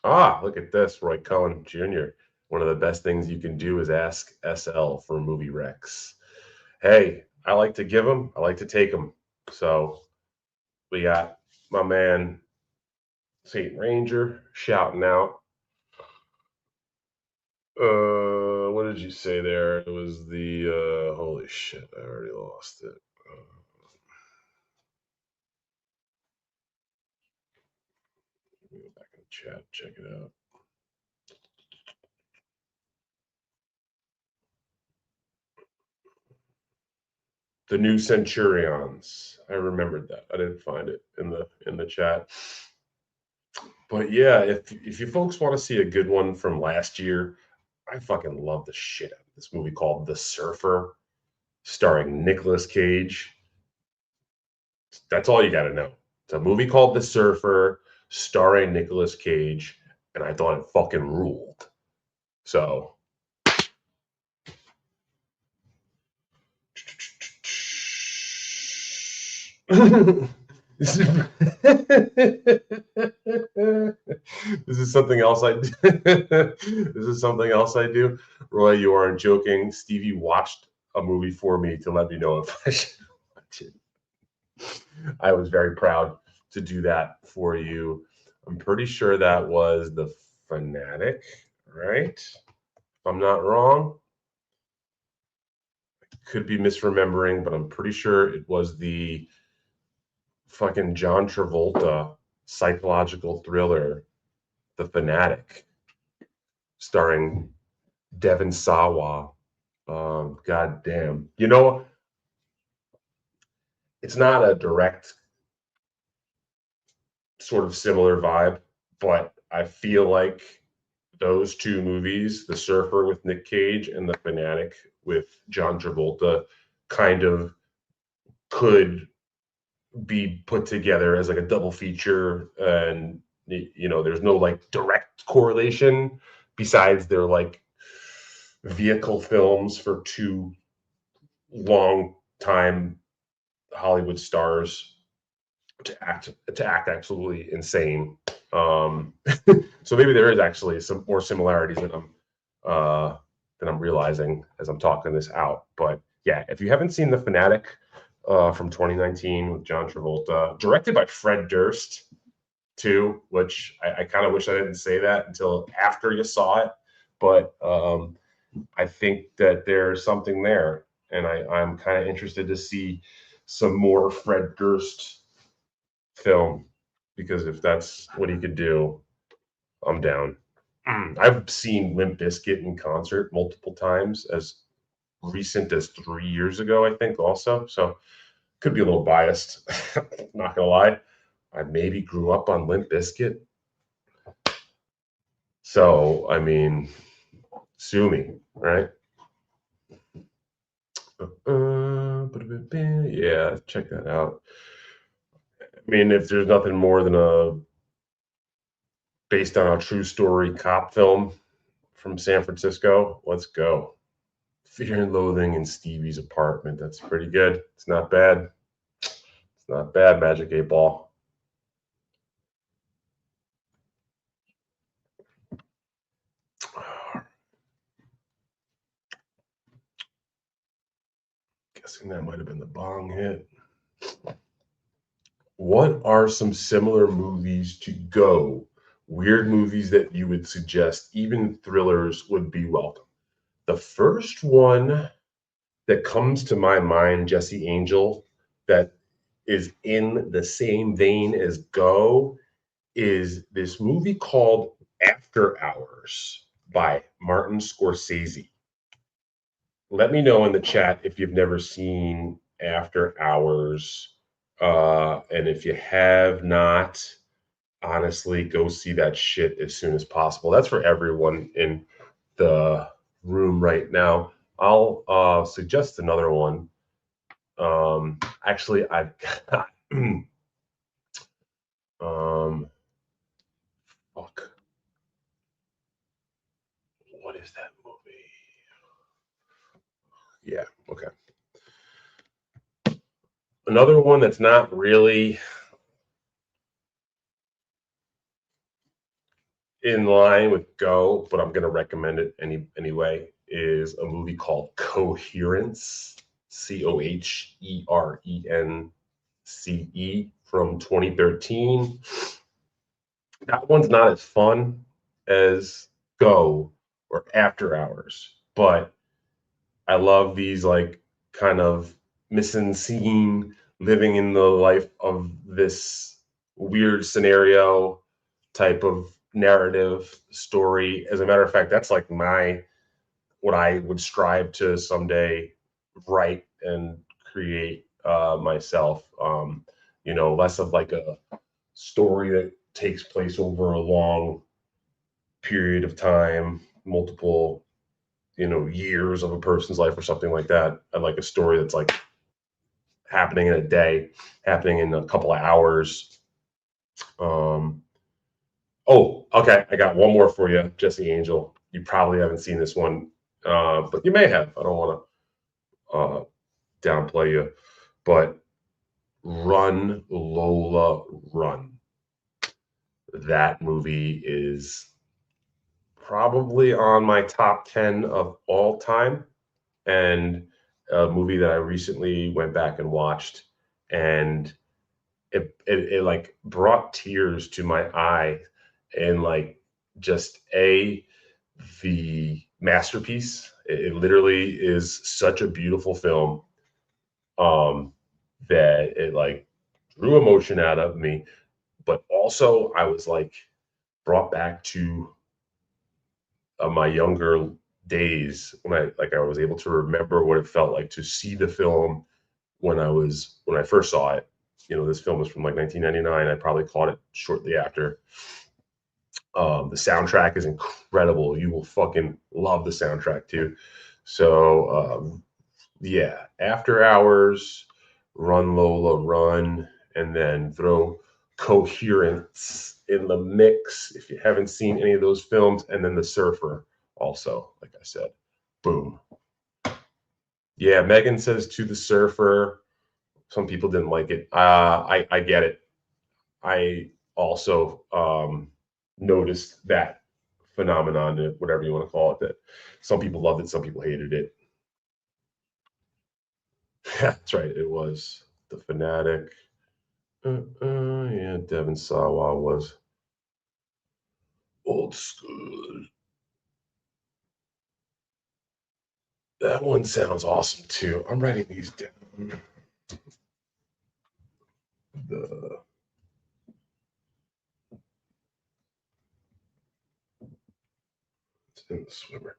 Ah, look at this, Roy Cohen Jr. One of the best things you can do is ask SL for movie recs. Hey, I like to give them, I like to take them. So we got my man St. Ranger shouting out. What did you say there? It was the holy shit, I already lost it. Go back in the chat, check it out. The new Centurions. I remembered that. I didn't find it in the chat. But yeah, if you folks want to see a good one from last year, I fucking love the shit out of this movie called The Surfer, starring Nicolas Cage. That's all you got to know. It's a movie called The Surfer, starring Nicolas Cage, and I thought it fucking ruled. So this is something else I do. This is something else I do. Roy, you aren't joking. Stevie watched a movie for me to let me know if I should watch it. I was very proud to do that for you. I'm pretty sure that was The Fanatic, right? If I'm not wrong. Could be misremembering, but I'm pretty sure it was the fucking John Travolta psychological thriller, The Fanatic, starring Devon Sawa. God damn. You know, it's not a direct sort of similar vibe, but I feel like those two movies, The Surfer with Nick Cage and The Fanatic with John Travolta, kind of could be put together as like a double feature. And there's no like direct correlation besides they're like vehicle films for two long time Hollywood stars. to act absolutely insane. So maybe there is actually some more similarities than I'm realizing as I'm talking this out. But yeah, if you haven't seen The Fanatic from 2019 with John Travolta, directed by Fred Durst too, which I kind of wish I didn't say that until after you saw it, but I think that there's something there, and I'm kind of interested to see some more Fred Durst film, because if that's what he could do, I'm down. I've seen Limp Bizkit in concert multiple times, as recent as 3 years ago, I think, also. So could be a little biased. Not gonna lie, I maybe grew up on Limp Bizkit. So I mean, sue me, right? Yeah, check that out. I mean, if there's nothing more than a based on a true story cop film from San Francisco, let's go. Fear and Loathing in Stevie's Apartment. That's pretty good. It's not bad. It's not bad, Magic 8 Ball. Guessing that might have been the bong hit. What are some similar movies to go? Weird movies that you would suggest, even thrillers would be welcome. The first one that comes to my mind, Jesse Angel, that is in the same vein as Go, is this movie called After Hours by Martin Scorsese. Let me know in the chat if you've never seen After Hours. And if you have not, honestly, go see that shit as soon as possible. That's for everyone in the room right now. I'll suggest another one. Actually, I've got fuck. What is that movie? Yeah, okay. Another one that's not really in line with Go, but I'm gonna recommend it anyway, is a movie called Coherence, Coherence from 2013. That one's not as fun as Go or After Hours, but I love these like kind of missing scene, living in the life of this weird scenario type of narrative story. As a matter of fact, that's like what I would strive to someday write and create myself. Less of like a story that takes place over a long period of time, multiple years of a person's life or something like that. I like a story that's like happening in a day, happening in a couple of hours. Oh, okay. I got one more for you, Jesse Angel. You probably haven't seen this one, but you may have. I don't want to downplay you, but Run, Lola, Run. That movie is probably on my top 10 of all time, and a movie that I recently went back and watched, and it like brought tears to my eye, and like just the masterpiece. It literally is such a beautiful film, that it like drew emotion out of me, but also I was like brought back to my younger days when I was able to remember what it felt like to see the film when I first saw it. This film was from like 1999. I probably caught it shortly after. The soundtrack is incredible. You will fucking love the soundtrack too. So yeah, After Hours, Run Lola Run, and then throw Coherence in the mix if you haven't seen any of those films, and then The Surfer also, like I said. Boom. Yeah, Megan says To the Surfer. Some people didn't like it. I get it. I also noticed that phenomenon, whatever you want to call it, that some people loved it, some people hated it. That's right, it was The Fanatic. Yeah, Devin Sawa was old school. That one sounds awesome too. I'm writing these down. The in the swimmer.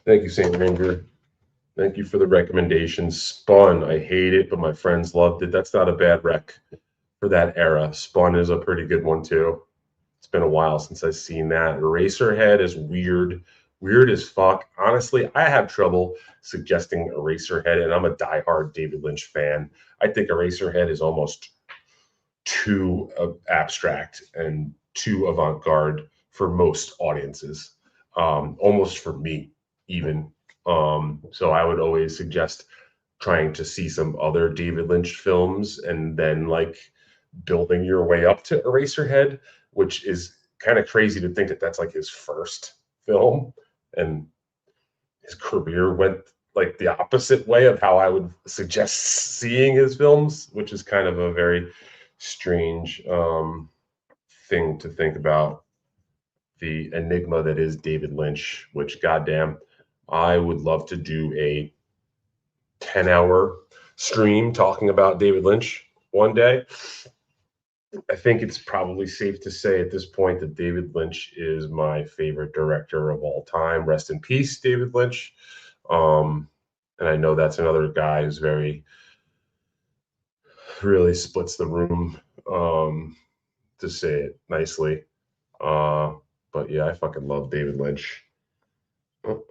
Thank you, Saint Ranger. Thank you for the recommendation. Spun, I hate it, but my friends loved it. That's not a bad rec for that era. Spun is a pretty good one too. It's been a while since I've seen that. Eraserhead is weird as fuck. Honestly, I have trouble suggesting Eraserhead, and I'm a diehard David Lynch fan. I think Eraserhead is almost too abstract and too avant-garde for most audiences, almost for me even. So I would always suggest trying to see some other David Lynch films and then like building your way up to Eraserhead, which is kind of crazy to think that that's like his first film, and his career went like the opposite way of how I would suggest seeing his films, which is kind of a very strange thing to think about. The enigma that is David Lynch, which goddamn, I would love to do a 10-hour stream talking about David Lynch one day. I think it's probably safe to say at this point that David Lynch is my favorite director of all time. Rest in peace, David Lynch. And I know that's another guy who's really splits the room, to say it nicely. But yeah, I fucking love David Lynch. Okay,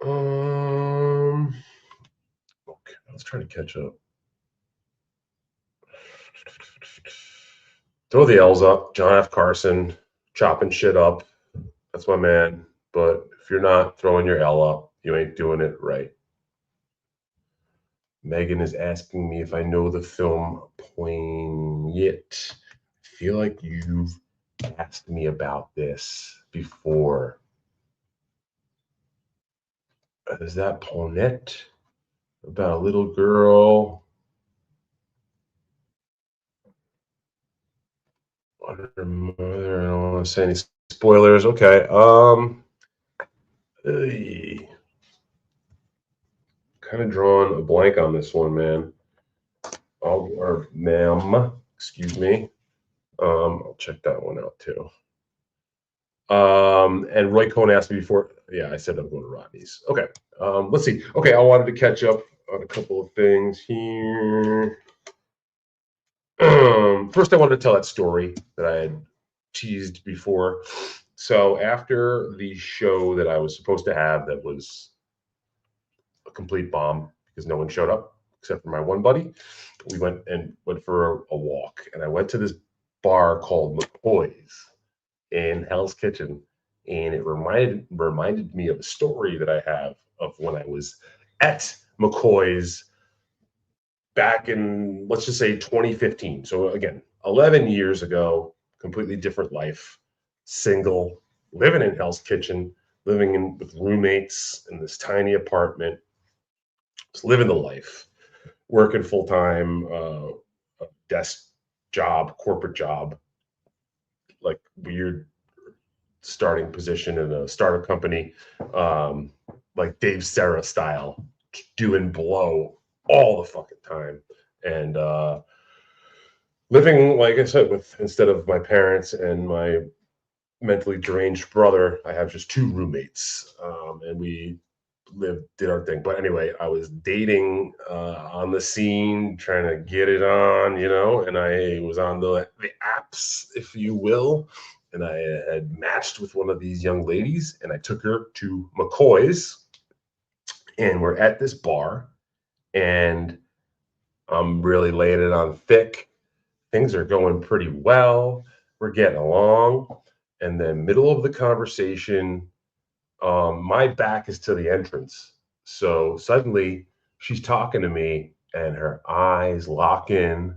I was trying to catch up. Throw the L's up. John F. Carson, chopping shit up. That's my man. But if you're not throwing your L up, you ain't doing it right. Megan is asking me if I know the film Poignant. I feel like you've asked me about this before. Is that Poignant? About a little girl. Her mother. I don't want to say any spoilers. Okay. Kind of drawing a blank on this one, man. Or ma'am, excuse me. I'll check that one out too. And Roy Cohn asked me before. Yeah, I said I'm going to Rodney's. Okay. Let's see. Okay, I wanted to catch up on a couple of things here. First, I wanted to tell that story that I had teased before. So after the show that I was supposed to have, that was a complete bomb because no one showed up except for my one buddy, we went for a walk, and I went to this bar called McCoy's in Hell's Kitchen, and it reminded me of a story that I have of when I was at McCoy's back in, let's just say, 2015. So again, 11 years ago, completely different life, single, living in Hell's Kitchen, living with roommates in this tiny apartment, just living the life, working full time, a desk job, corporate job, like weird starting position in a startup company, like Dave Serra style, doing blow all the fucking time. And living, like I said, with, instead of my parents and my mentally deranged brother, I have just two roommates, and we did our thing. But anyway, I was dating on the scene, trying to get it on, and I was on the apps, if you will, and I had matched with one of these young ladies, and I took her to McCoy's, and we're at this bar, and I'm really laying it on thick. Things are going pretty well. We're getting along. And then middle of the conversation, my back is to the entrance. So suddenly she's talking to me and her eyes lock in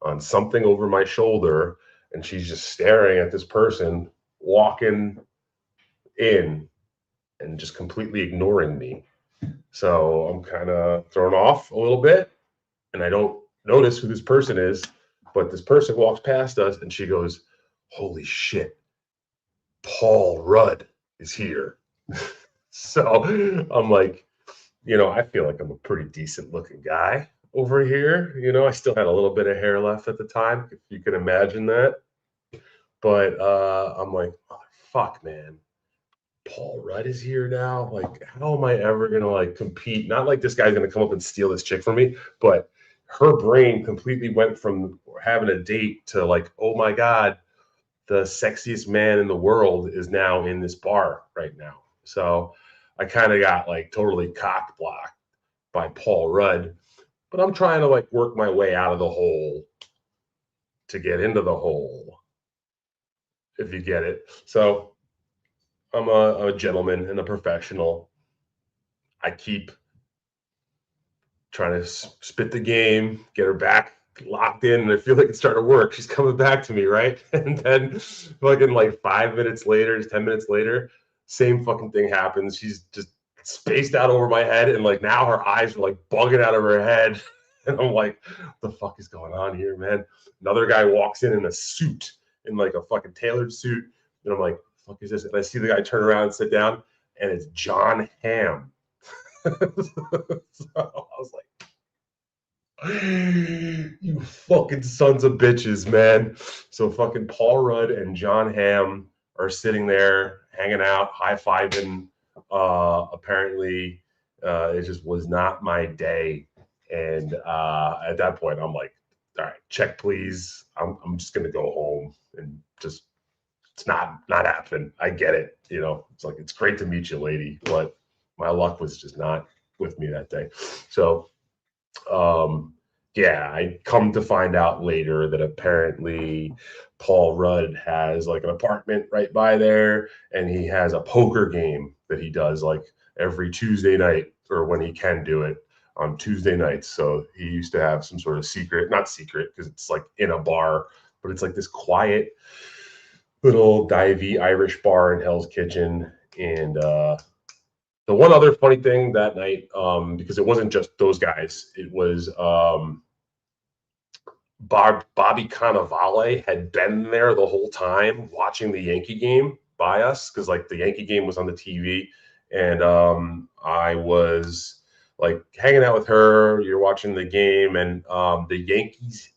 on something over my shoulder, and she's just staring at this person walking in and just completely ignoring me. So I'm kind of thrown off a little bit, and I don't notice who this person is, but this person walks past us and she goes, "Holy shit, Paul Rudd is here." So I'm like, I feel like I'm a pretty decent looking guy over here. I still had a little bit of hair left at the time, if you can imagine that. But I'm like, fuck, man. Paul Rudd is here now. Like, how am I ever gonna like compete? Not like this guy's gonna come up and steal this chick from me, but her brain completely went from having a date to like, oh my God, the sexiest man in the world is now in this bar right now. So I kind of got like totally cock blocked by Paul Rudd, but I'm trying to like work my way out of the hole to get into the hole, if you get it. So I'm a gentleman and a professional. I keep trying to spit the game, get her back locked in, and I feel like it's starting to work. She's coming back to me, right? And then fucking like 5 minutes later, 10 minutes later, same fucking thing happens. She's just spaced out over my head, and like now her eyes are like bugging out of her head. And I'm like, what the fuck is going on here, man? Another guy walks in a suit, in like a fucking tailored suit. And I'm like, what the fuck is this? And I see the guy turn around and sit down, and it's John Hamm. So I was like, you fucking sons of bitches, man. So fucking Paul Rudd and John Hamm are sitting there hanging out, high-fiving. Apparently, it just was not my day. And at that point, I'm like, all right, check, please. I'm just gonna go home and just it's not happening. I get it. It's like it's great to meet you, lady, but my luck was just not with me that day. So yeah, I come to find out later that apparently Paul Rudd has like an apartment right by there, and he has a poker game that he does like every Tuesday night, or when he can do it on Tuesday nights. So he used to have some sort of secret, not secret because it's like in a bar, but it's like this quiet little divey Irish bar in Hell's Kitchen. And the one other funny thing that night, because it wasn't just those guys, it was Bobby Cannavale had been there the whole time watching the Yankee game by us, because like the Yankee game was on the TV, and I was like hanging out with her. You're watching the game, and the Yankees,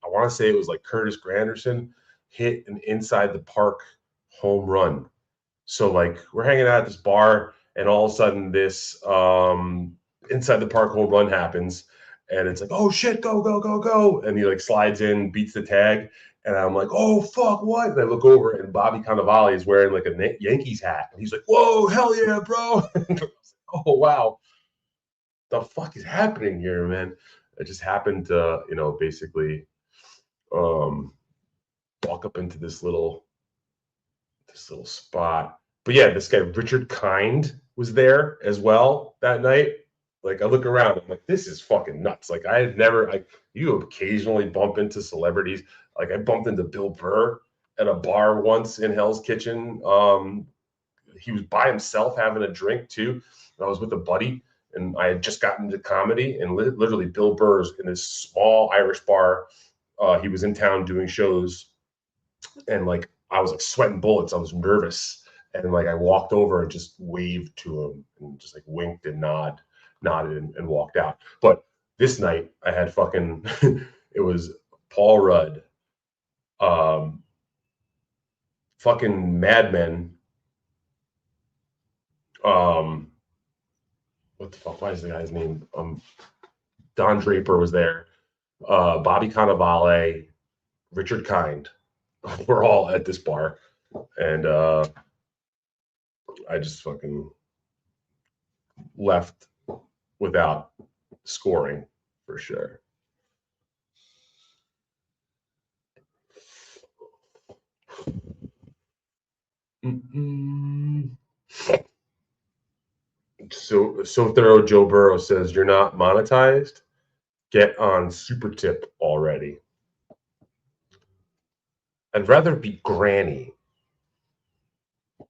I want to say it was like Curtis Granderson, hit an inside the park home run. So like we're hanging out at this bar, and all of a sudden this inside the park home run happens, and it's like, oh shit, go, go, go, go. And he like slides in, beats the tag, and I'm like, oh fuck, what? And I look over, and Bobby Cannavale is wearing like a Yankees hat, and he's like, whoa, hell yeah, bro. Oh wow, the fuck is happening here, man? I just happened to, basically walk up into this little spot. But yeah, this guy Richard Kind was there as well that night. Like I look around, I'm like, this is fucking nuts. Like I had never, you occasionally bump into celebrities. Like I bumped into Bill Burr at a bar once in Hell's Kitchen. He was by himself having a drink too. And I was with a buddy, and I had just gotten into comedy, and literally Bill Burr's in this small Irish bar. He was in town doing shows, and like I was like sweating bullets. I was nervous, and like I walked over and just waved to him and just like winked and nodded and walked out. But this night I had fucking it was Paul Rudd, fucking Mad Men. What the fuck? Why is the guy's name? Don Draper was there. Bobby Cannavale, Richard Kind. We're all at this bar, and I just fucking left without scoring for sure. So thorough Joe Burrow says, you're not monetized? Get on Super Tip already. I'd rather be granny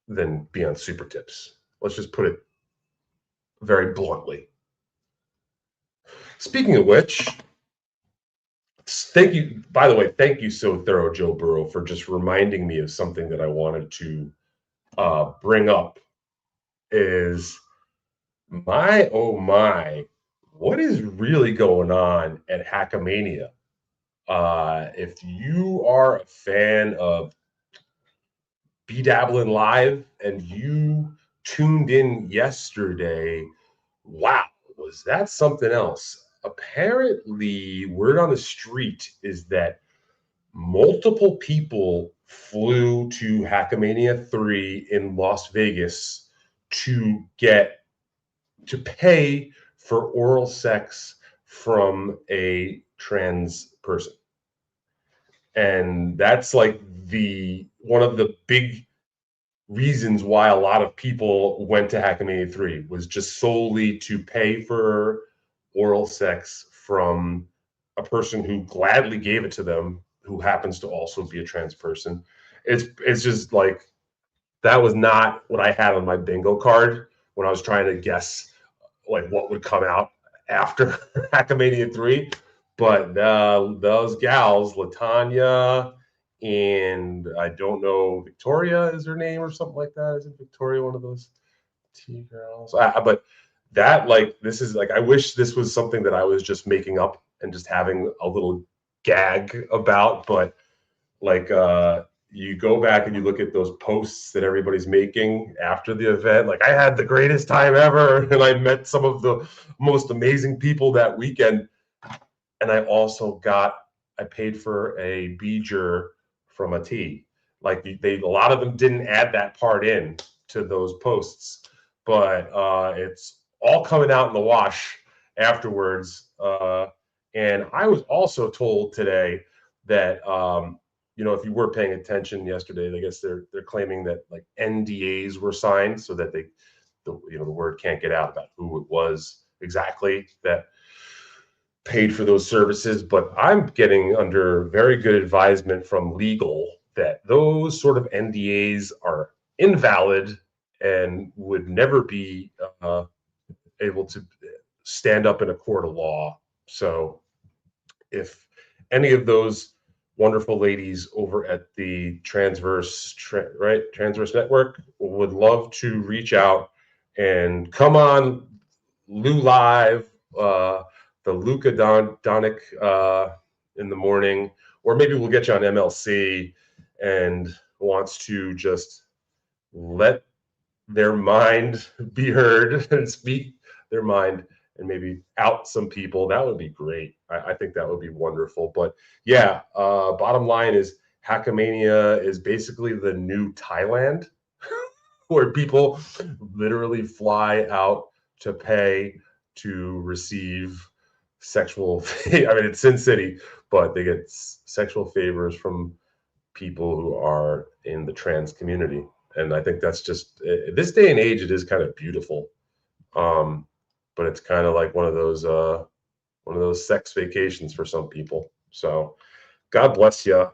than be on super tips. Let's just put it very bluntly. Speaking of which, thank you. By the way, thank you so thorough, Joe Burrow, for just reminding me of something that I wanted to bring up. Is my oh my, what is really going on at Hackamania? If you are a fan of Dabbling Live and you tuned in yesterday, wow, was that something else? Apparently, word on the street is that multiple people flew to Hackamania 3 in Las Vegas to pay for oral sex from a trans person. And that's like one of the big reasons why a lot of people went to Hackamania 3 was just solely to pay for oral sex from a person who gladly gave it to them, who happens to also be a trans person. It's just like that was not what I had on my bingo card when I was trying to guess like what would come out after Hackamania 3. But those gals, Latanya and I don't know, Victoria is her name or something like that. Isn't Victoria one of those T girls? But that like this is like I wish this was something that I was just making up and just having a little gag about. But like you go back and you look at those posts that everybody's making after the event. Like I had the greatest time ever, and I met some of the most amazing people that weekend. And I paid for a beeger from a tea. Like a lot of them didn't add that part in to those posts, but it's all coming out in the wash afterwards. And I was also told today that if you were paying attention yesterday, I guess they're claiming that like NDAs were signed so that the word can't get out about who it was exactly that paid for those services. But I'm getting under very good advisement from legal that those sort of NDAs are invalid and would never be able to stand up in a court of law. So if any of those wonderful ladies over at the Transverse Network would love to reach out and come on LEW Live, the LEW-ka Dončić in the morning, or maybe we'll get you on MLC and wants to just let their mind be heard and speak their mind and maybe out some people. That would be great. I think that would be wonderful. But yeah, bottom line is Hackamania is basically the new Thailand where people literally fly out to pay to receive sexual, I mean, it's Sin City, but they get sexual favors from people who are in the trans community. And I think that's just, this day and age, it is kind of beautiful. But it's kind of like one of those sex vacations for some people. So God bless you.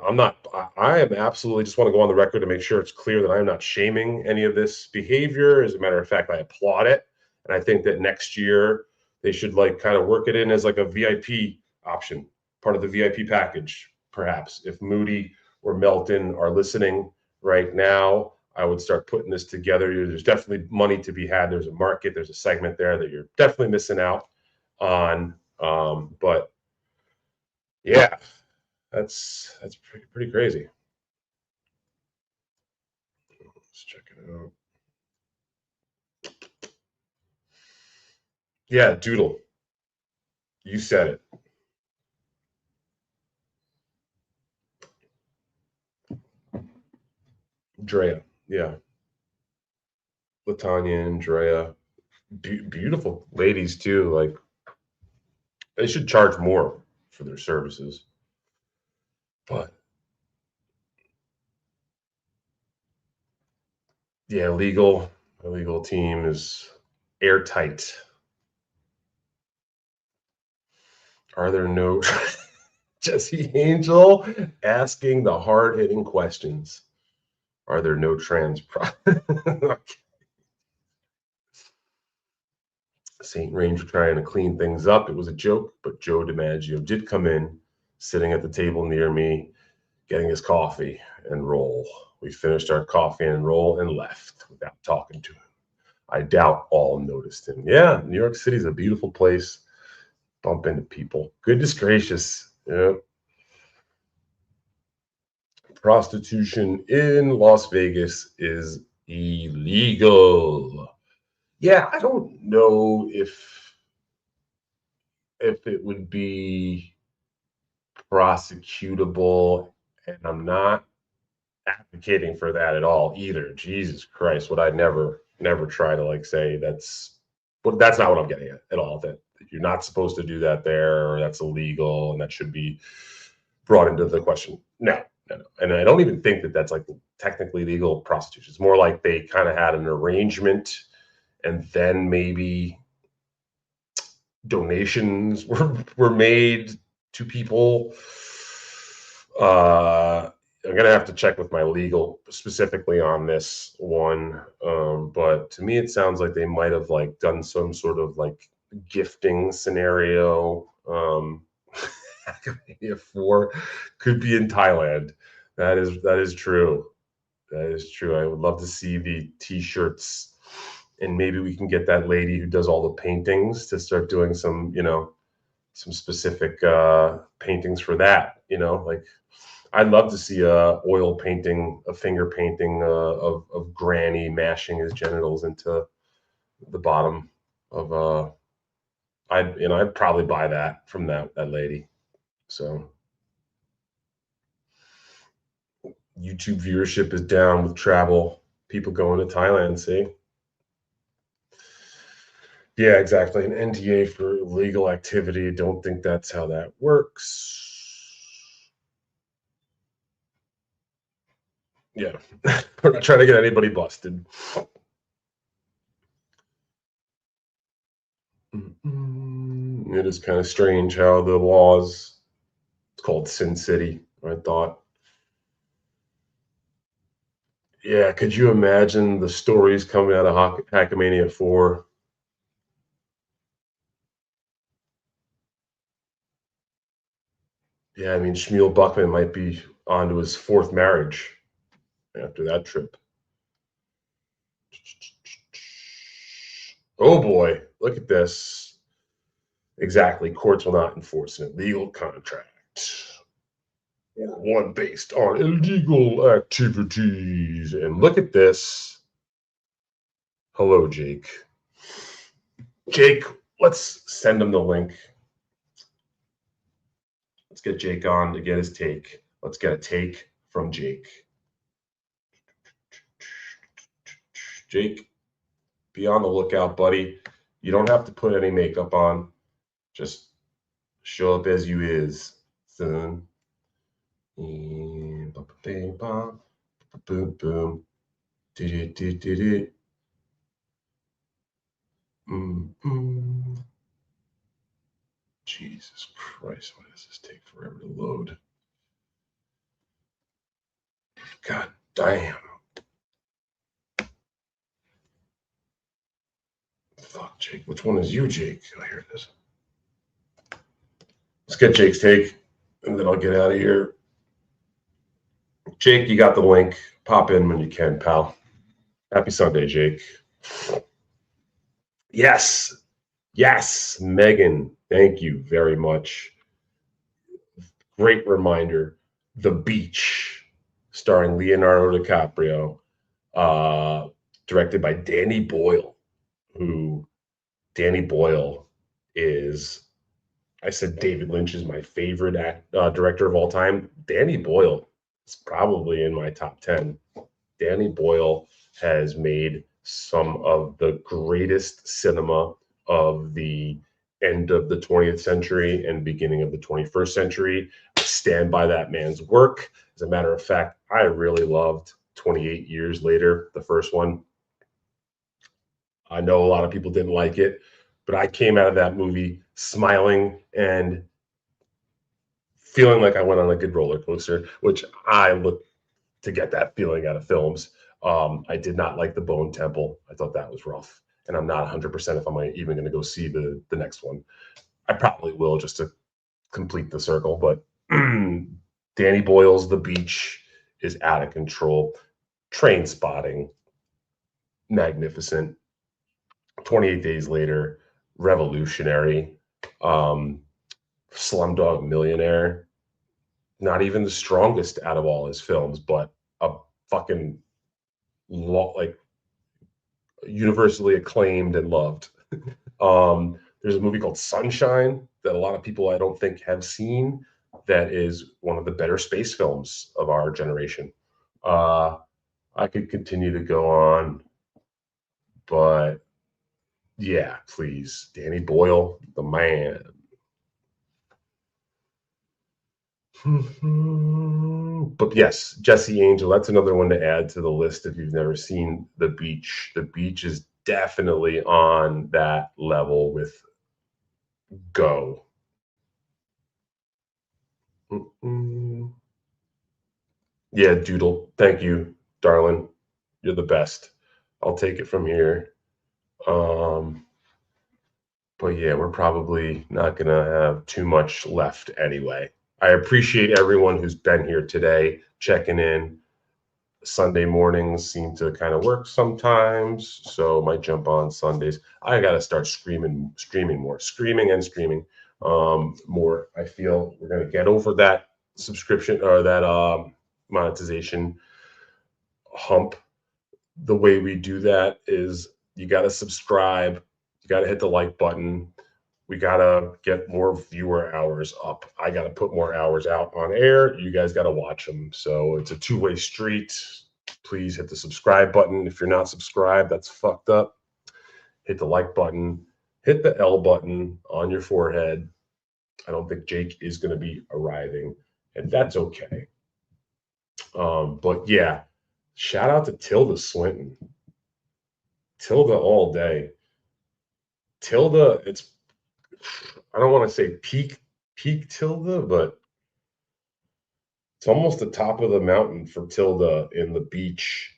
I am absolutely just want to go on the record to make sure it's clear that I'm not shaming any of this behavior. As a matter of fact, I applaud it. And I think that next year they should like kind of work it in as like a VIP option, part of the VIP package, perhaps. If Moody or Melton are listening right now, I would start putting this together. There's definitely money to be had. There's a market, there's a segment there that you're definitely missing out on. But yeah, that's pretty crazy. Let's check it out. Yeah, Doodle. You said it. Drea. Yeah. Latanya and Drea. Beautiful ladies too. Like they should charge more for their services. But yeah, the legal team is airtight. Are there no Jesse Angel asking the hard-hitting questions. Are there no trans St. Ranger trying to clean things up. It was a joke, but Joe DiMaggio did come in, sitting at the table near me, getting his coffee and roll. We finished our coffee and roll and left without talking to him. I doubt all noticed him. Yeah, New York City is a beautiful place. Bump into people. Goodness gracious. Yeah. Prostitution in Las Vegas is illegal. Yeah, I don't know if it would be prosecutable, and I'm not advocating for that at all either. Jesus Christ, would I never try to like say that's, but that's not what I'm getting at all. That you're not supposed to do that there, or that's illegal, and that should be brought into the question. No. And I don't even think that that's like technically legal prostitution. It's more like they kind of had an arrangement, and then maybe donations were made to people. I'm gonna have to check with my legal specifically on this one, but to me it sounds like they might have like done some sort of like gifting scenario. Academia 4 could be in Thailand. That is true. That is true. I would love to see the t-shirts, and maybe we can get that lady who does all the paintings to start doing some, some specific paintings for that. Like I'd love to see a oil painting, a finger painting of Granny mashing his genitals into the bottom of I'd probably buy that from that lady. So YouTube viewership is down with travel, people going to Thailand, see? Yeah, exactly. An NDA for illegal activity. Don't think that's how that works. Yeah, we're not trying to get anybody busted. It is kind of strange how the laws, it's called Sin City, I thought. Yeah, could you imagine the stories coming out of Hackmania 4? Yeah, I mean, Shmuel Buckman might be on to his 4th marriage after that trip. Oh boy, look at this. Exactly, courts will not enforce an illegal contract or one based on illegal activities. And look at this. Hello, Jake. Jake, let's send him the link. Let's get Jake on to get his take. Let's get a take from Jake. Jake, be on the lookout, buddy. You don't have to put any makeup on. Just show up as you is, son. Boom, boom. Jesus Christ, why does this take forever to load? God damn. Fuck, Jake. Which one is you, Jake? Oh, here it is. Let's get Jake's take, and then I'll get out of here. Jake, you got the link. Pop in when you can, pal. Happy Sunday, Jake. Yes. Yes, Megan. Thank you very much. Great reminder. The Beach, starring Leonardo DiCaprio, directed by Danny Boyle, who Danny Boyle is, I said David Lynch is my favorite director of all time. Danny Boyle is probably in my top 10. Danny Boyle has made some of the greatest cinema of the end of the 20th century and beginning of the 21st century. I stand by that man's work. As a matter of fact, I really loved 28 Years Later, the first one. I know a lot of people didn't like it, but I came out of that movie smiling and feeling like I went on a good roller coaster, which I look to get that feeling out of films. I did not like the Bone Temple. I thought that was rough, and I'm not 100% if I'm even going to go see the next one. I probably will just to complete the circle, but Danny Boyle's The Beach is out of control. Train Spotting, magnificent. 28 Days Later, revolutionary. Slumdog Millionaire, not even the strongest out of all his films, but a fucking like universally acclaimed and loved. There's a movie called Sunshine that a lot of people I don't think have seen. That is one of the better space films of our generation. I could continue to go on, but yeah, please, Danny Boyle, the man. But yes, Jesse Angel, that's another one to add to the list if you've never seen The Beach. The Beach is definitely on that level with Go. Yeah, Doodle. Thank you, darling. You're the best. I'll take it from here. But yeah, we're probably not going to have too much left anyway. I appreciate everyone who's been here today, checking in. Sunday mornings seem to kind of work sometimes, so might jump on Sundays. I got to start streaming more, more. I feel we're going to get over that subscription or that monetization hump. The way we do that is you got to subscribe, you got to hit the like button. We got to get more viewer hours up. I got to put more hours out on air. You guys got to watch them. So it's a two-way street. Please hit the subscribe button. If you're not subscribed, that's fucked up. Hit the like button. Hit the L button on your forehead. I don't think Jake is going to be arriving, and that's okay. But yeah, shout out to Tilda Swinton. Tilda all day. Tilda, I don't want to say peak Tilda, but it's almost the top of the mountain for Tilda in The Beach.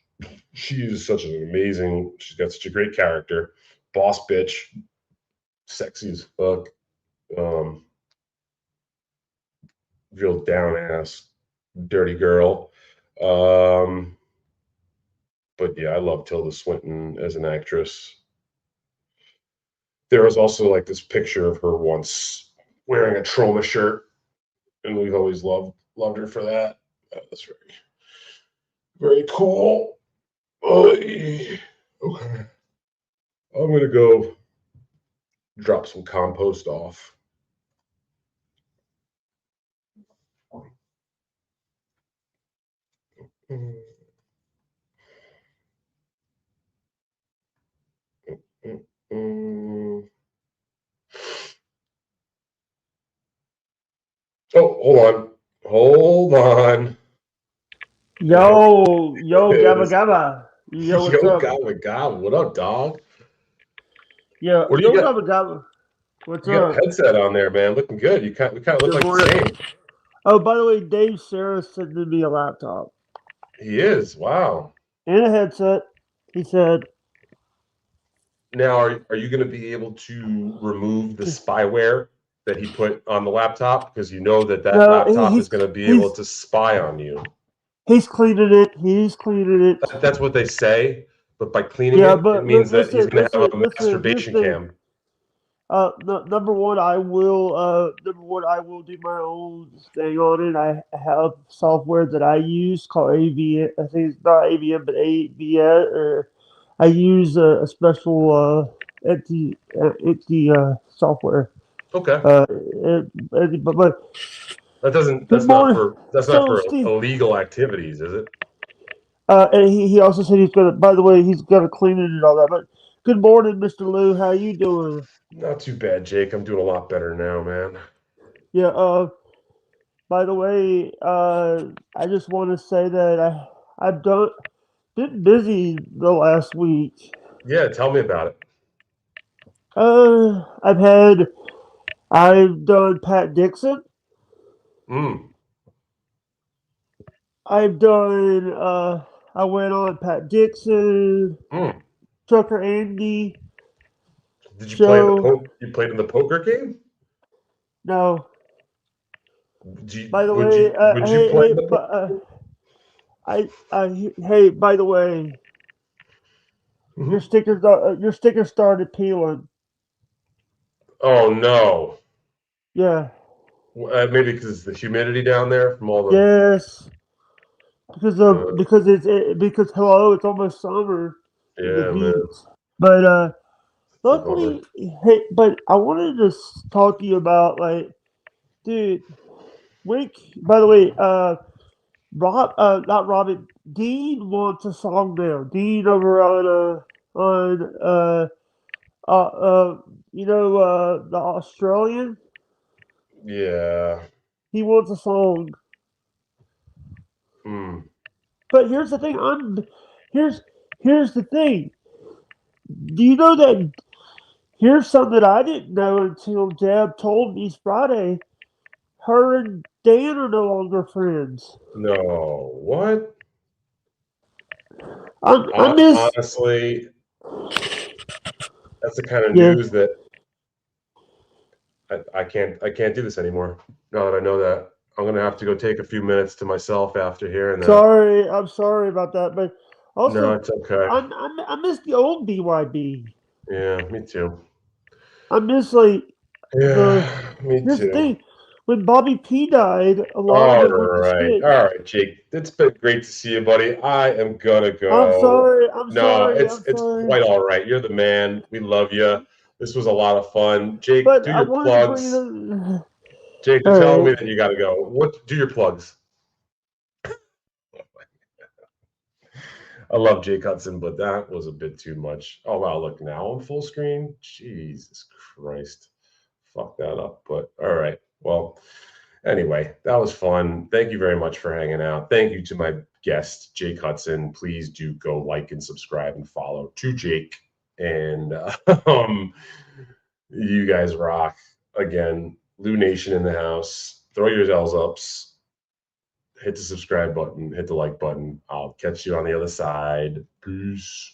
She is she's got such a great character. Boss bitch, sexy as fuck. Real down ass, dirty girl. But yeah, I love Tilda Swinton as an actress. There was also like this picture of her once wearing a Troma shirt, and we've always loved her for that. That's very, very cool. Okay. I'm gonna go drop some compost off. Oh, hold on. Yo, Gabba Gabba. Yo, what's up? Gabba Gabba. What up, dog? Yeah, What do you got? Gabba Gabba. What's You got up? a headset on there, man. Looking good. We kind of look like the same. Oh, by the way, Dave Sarah sent me a laptop. He is. Wow. And a headset. He said. Now, are you going to be able to remove the spyware that he put on the laptop? Because you know that laptop is going to be able to spy on you. He's cleaning it. That's what they say. But by cleaning it means that he's going to have a masturbation cam. Number one, I will do my own thing on it. I have software that I use called AVM. I think it's not AVM, but AVM. Or I use a special empty software. Okay. But that's not for illegal activities, is it? And he also said he's gonna. By the way, he's gonna clean it and all that. But good morning, Mr. Lou. How you doing? Not too bad, Jake. I'm doing a lot better now, man. Yeah. By the way, I just want to say that I've been busy the last week. Yeah, tell me about it. I've done Pat Dixon. Mm. I've done. I went on Pat Dixon, Mm. Trucker Andy Did you play in the show. You played in the poker game? No, Would you by the would you way, would you play in the hey, by the way, Mhm. your stickers started peeling. Oh no. Yeah, Maybe because it's the humidity down there from all the. yes, because hello, it's almost summer in the Yeah, heat. man, But it's a bummer. luckily, hey, but I wanted to talk to you about like, dude, Wink. By the way, not Robin. Dean wants a song now. Dean over on uh, uh, the Australian. Yeah. He wants a song. Mm. But here's the thing. Here's here's the thing. Do you know that? Here's something that I didn't know until Deb told me Friday. Her and Dan are no longer friends. No. What? I miss. Honestly, that's the kind of Yeah. news that I can't do this anymore. Now that I know that, I'm gonna have to go take a few minutes to myself after hearing that. Sorry, I'm sorry about that. But No, also, it's okay. I miss the old BYB. Yeah, me too. I miss like the. Yeah, me Here's the too. thing: when Bobby P died, a lot of All it went to right. shit. All right, Jake. It's been great to see you, buddy. I am gonna I'm go. sorry. I'm No, sorry. it's I'm it's sorry. quite all right. You're the man. We love you. This was a lot of fun. Jake, But do I your wanted to bring plugs. the. Jake, All they're telling me right. that you gotta go. What do your plugs? I love Jake Hudson, but that was a bit too much. Oh wow, look now on full screen. Jesus Christ. Fuck that up. But all right. Well, anyway, that was fun. Thank you very much for hanging out. Thank you to my guest, Jake Hudson. Please do go like and subscribe and follow to Jake. And you guys rock. Again, Lou Nation in the house. Throw your L's ups. Hit the subscribe button, hit the like button. I'll catch you on the other side. Peace.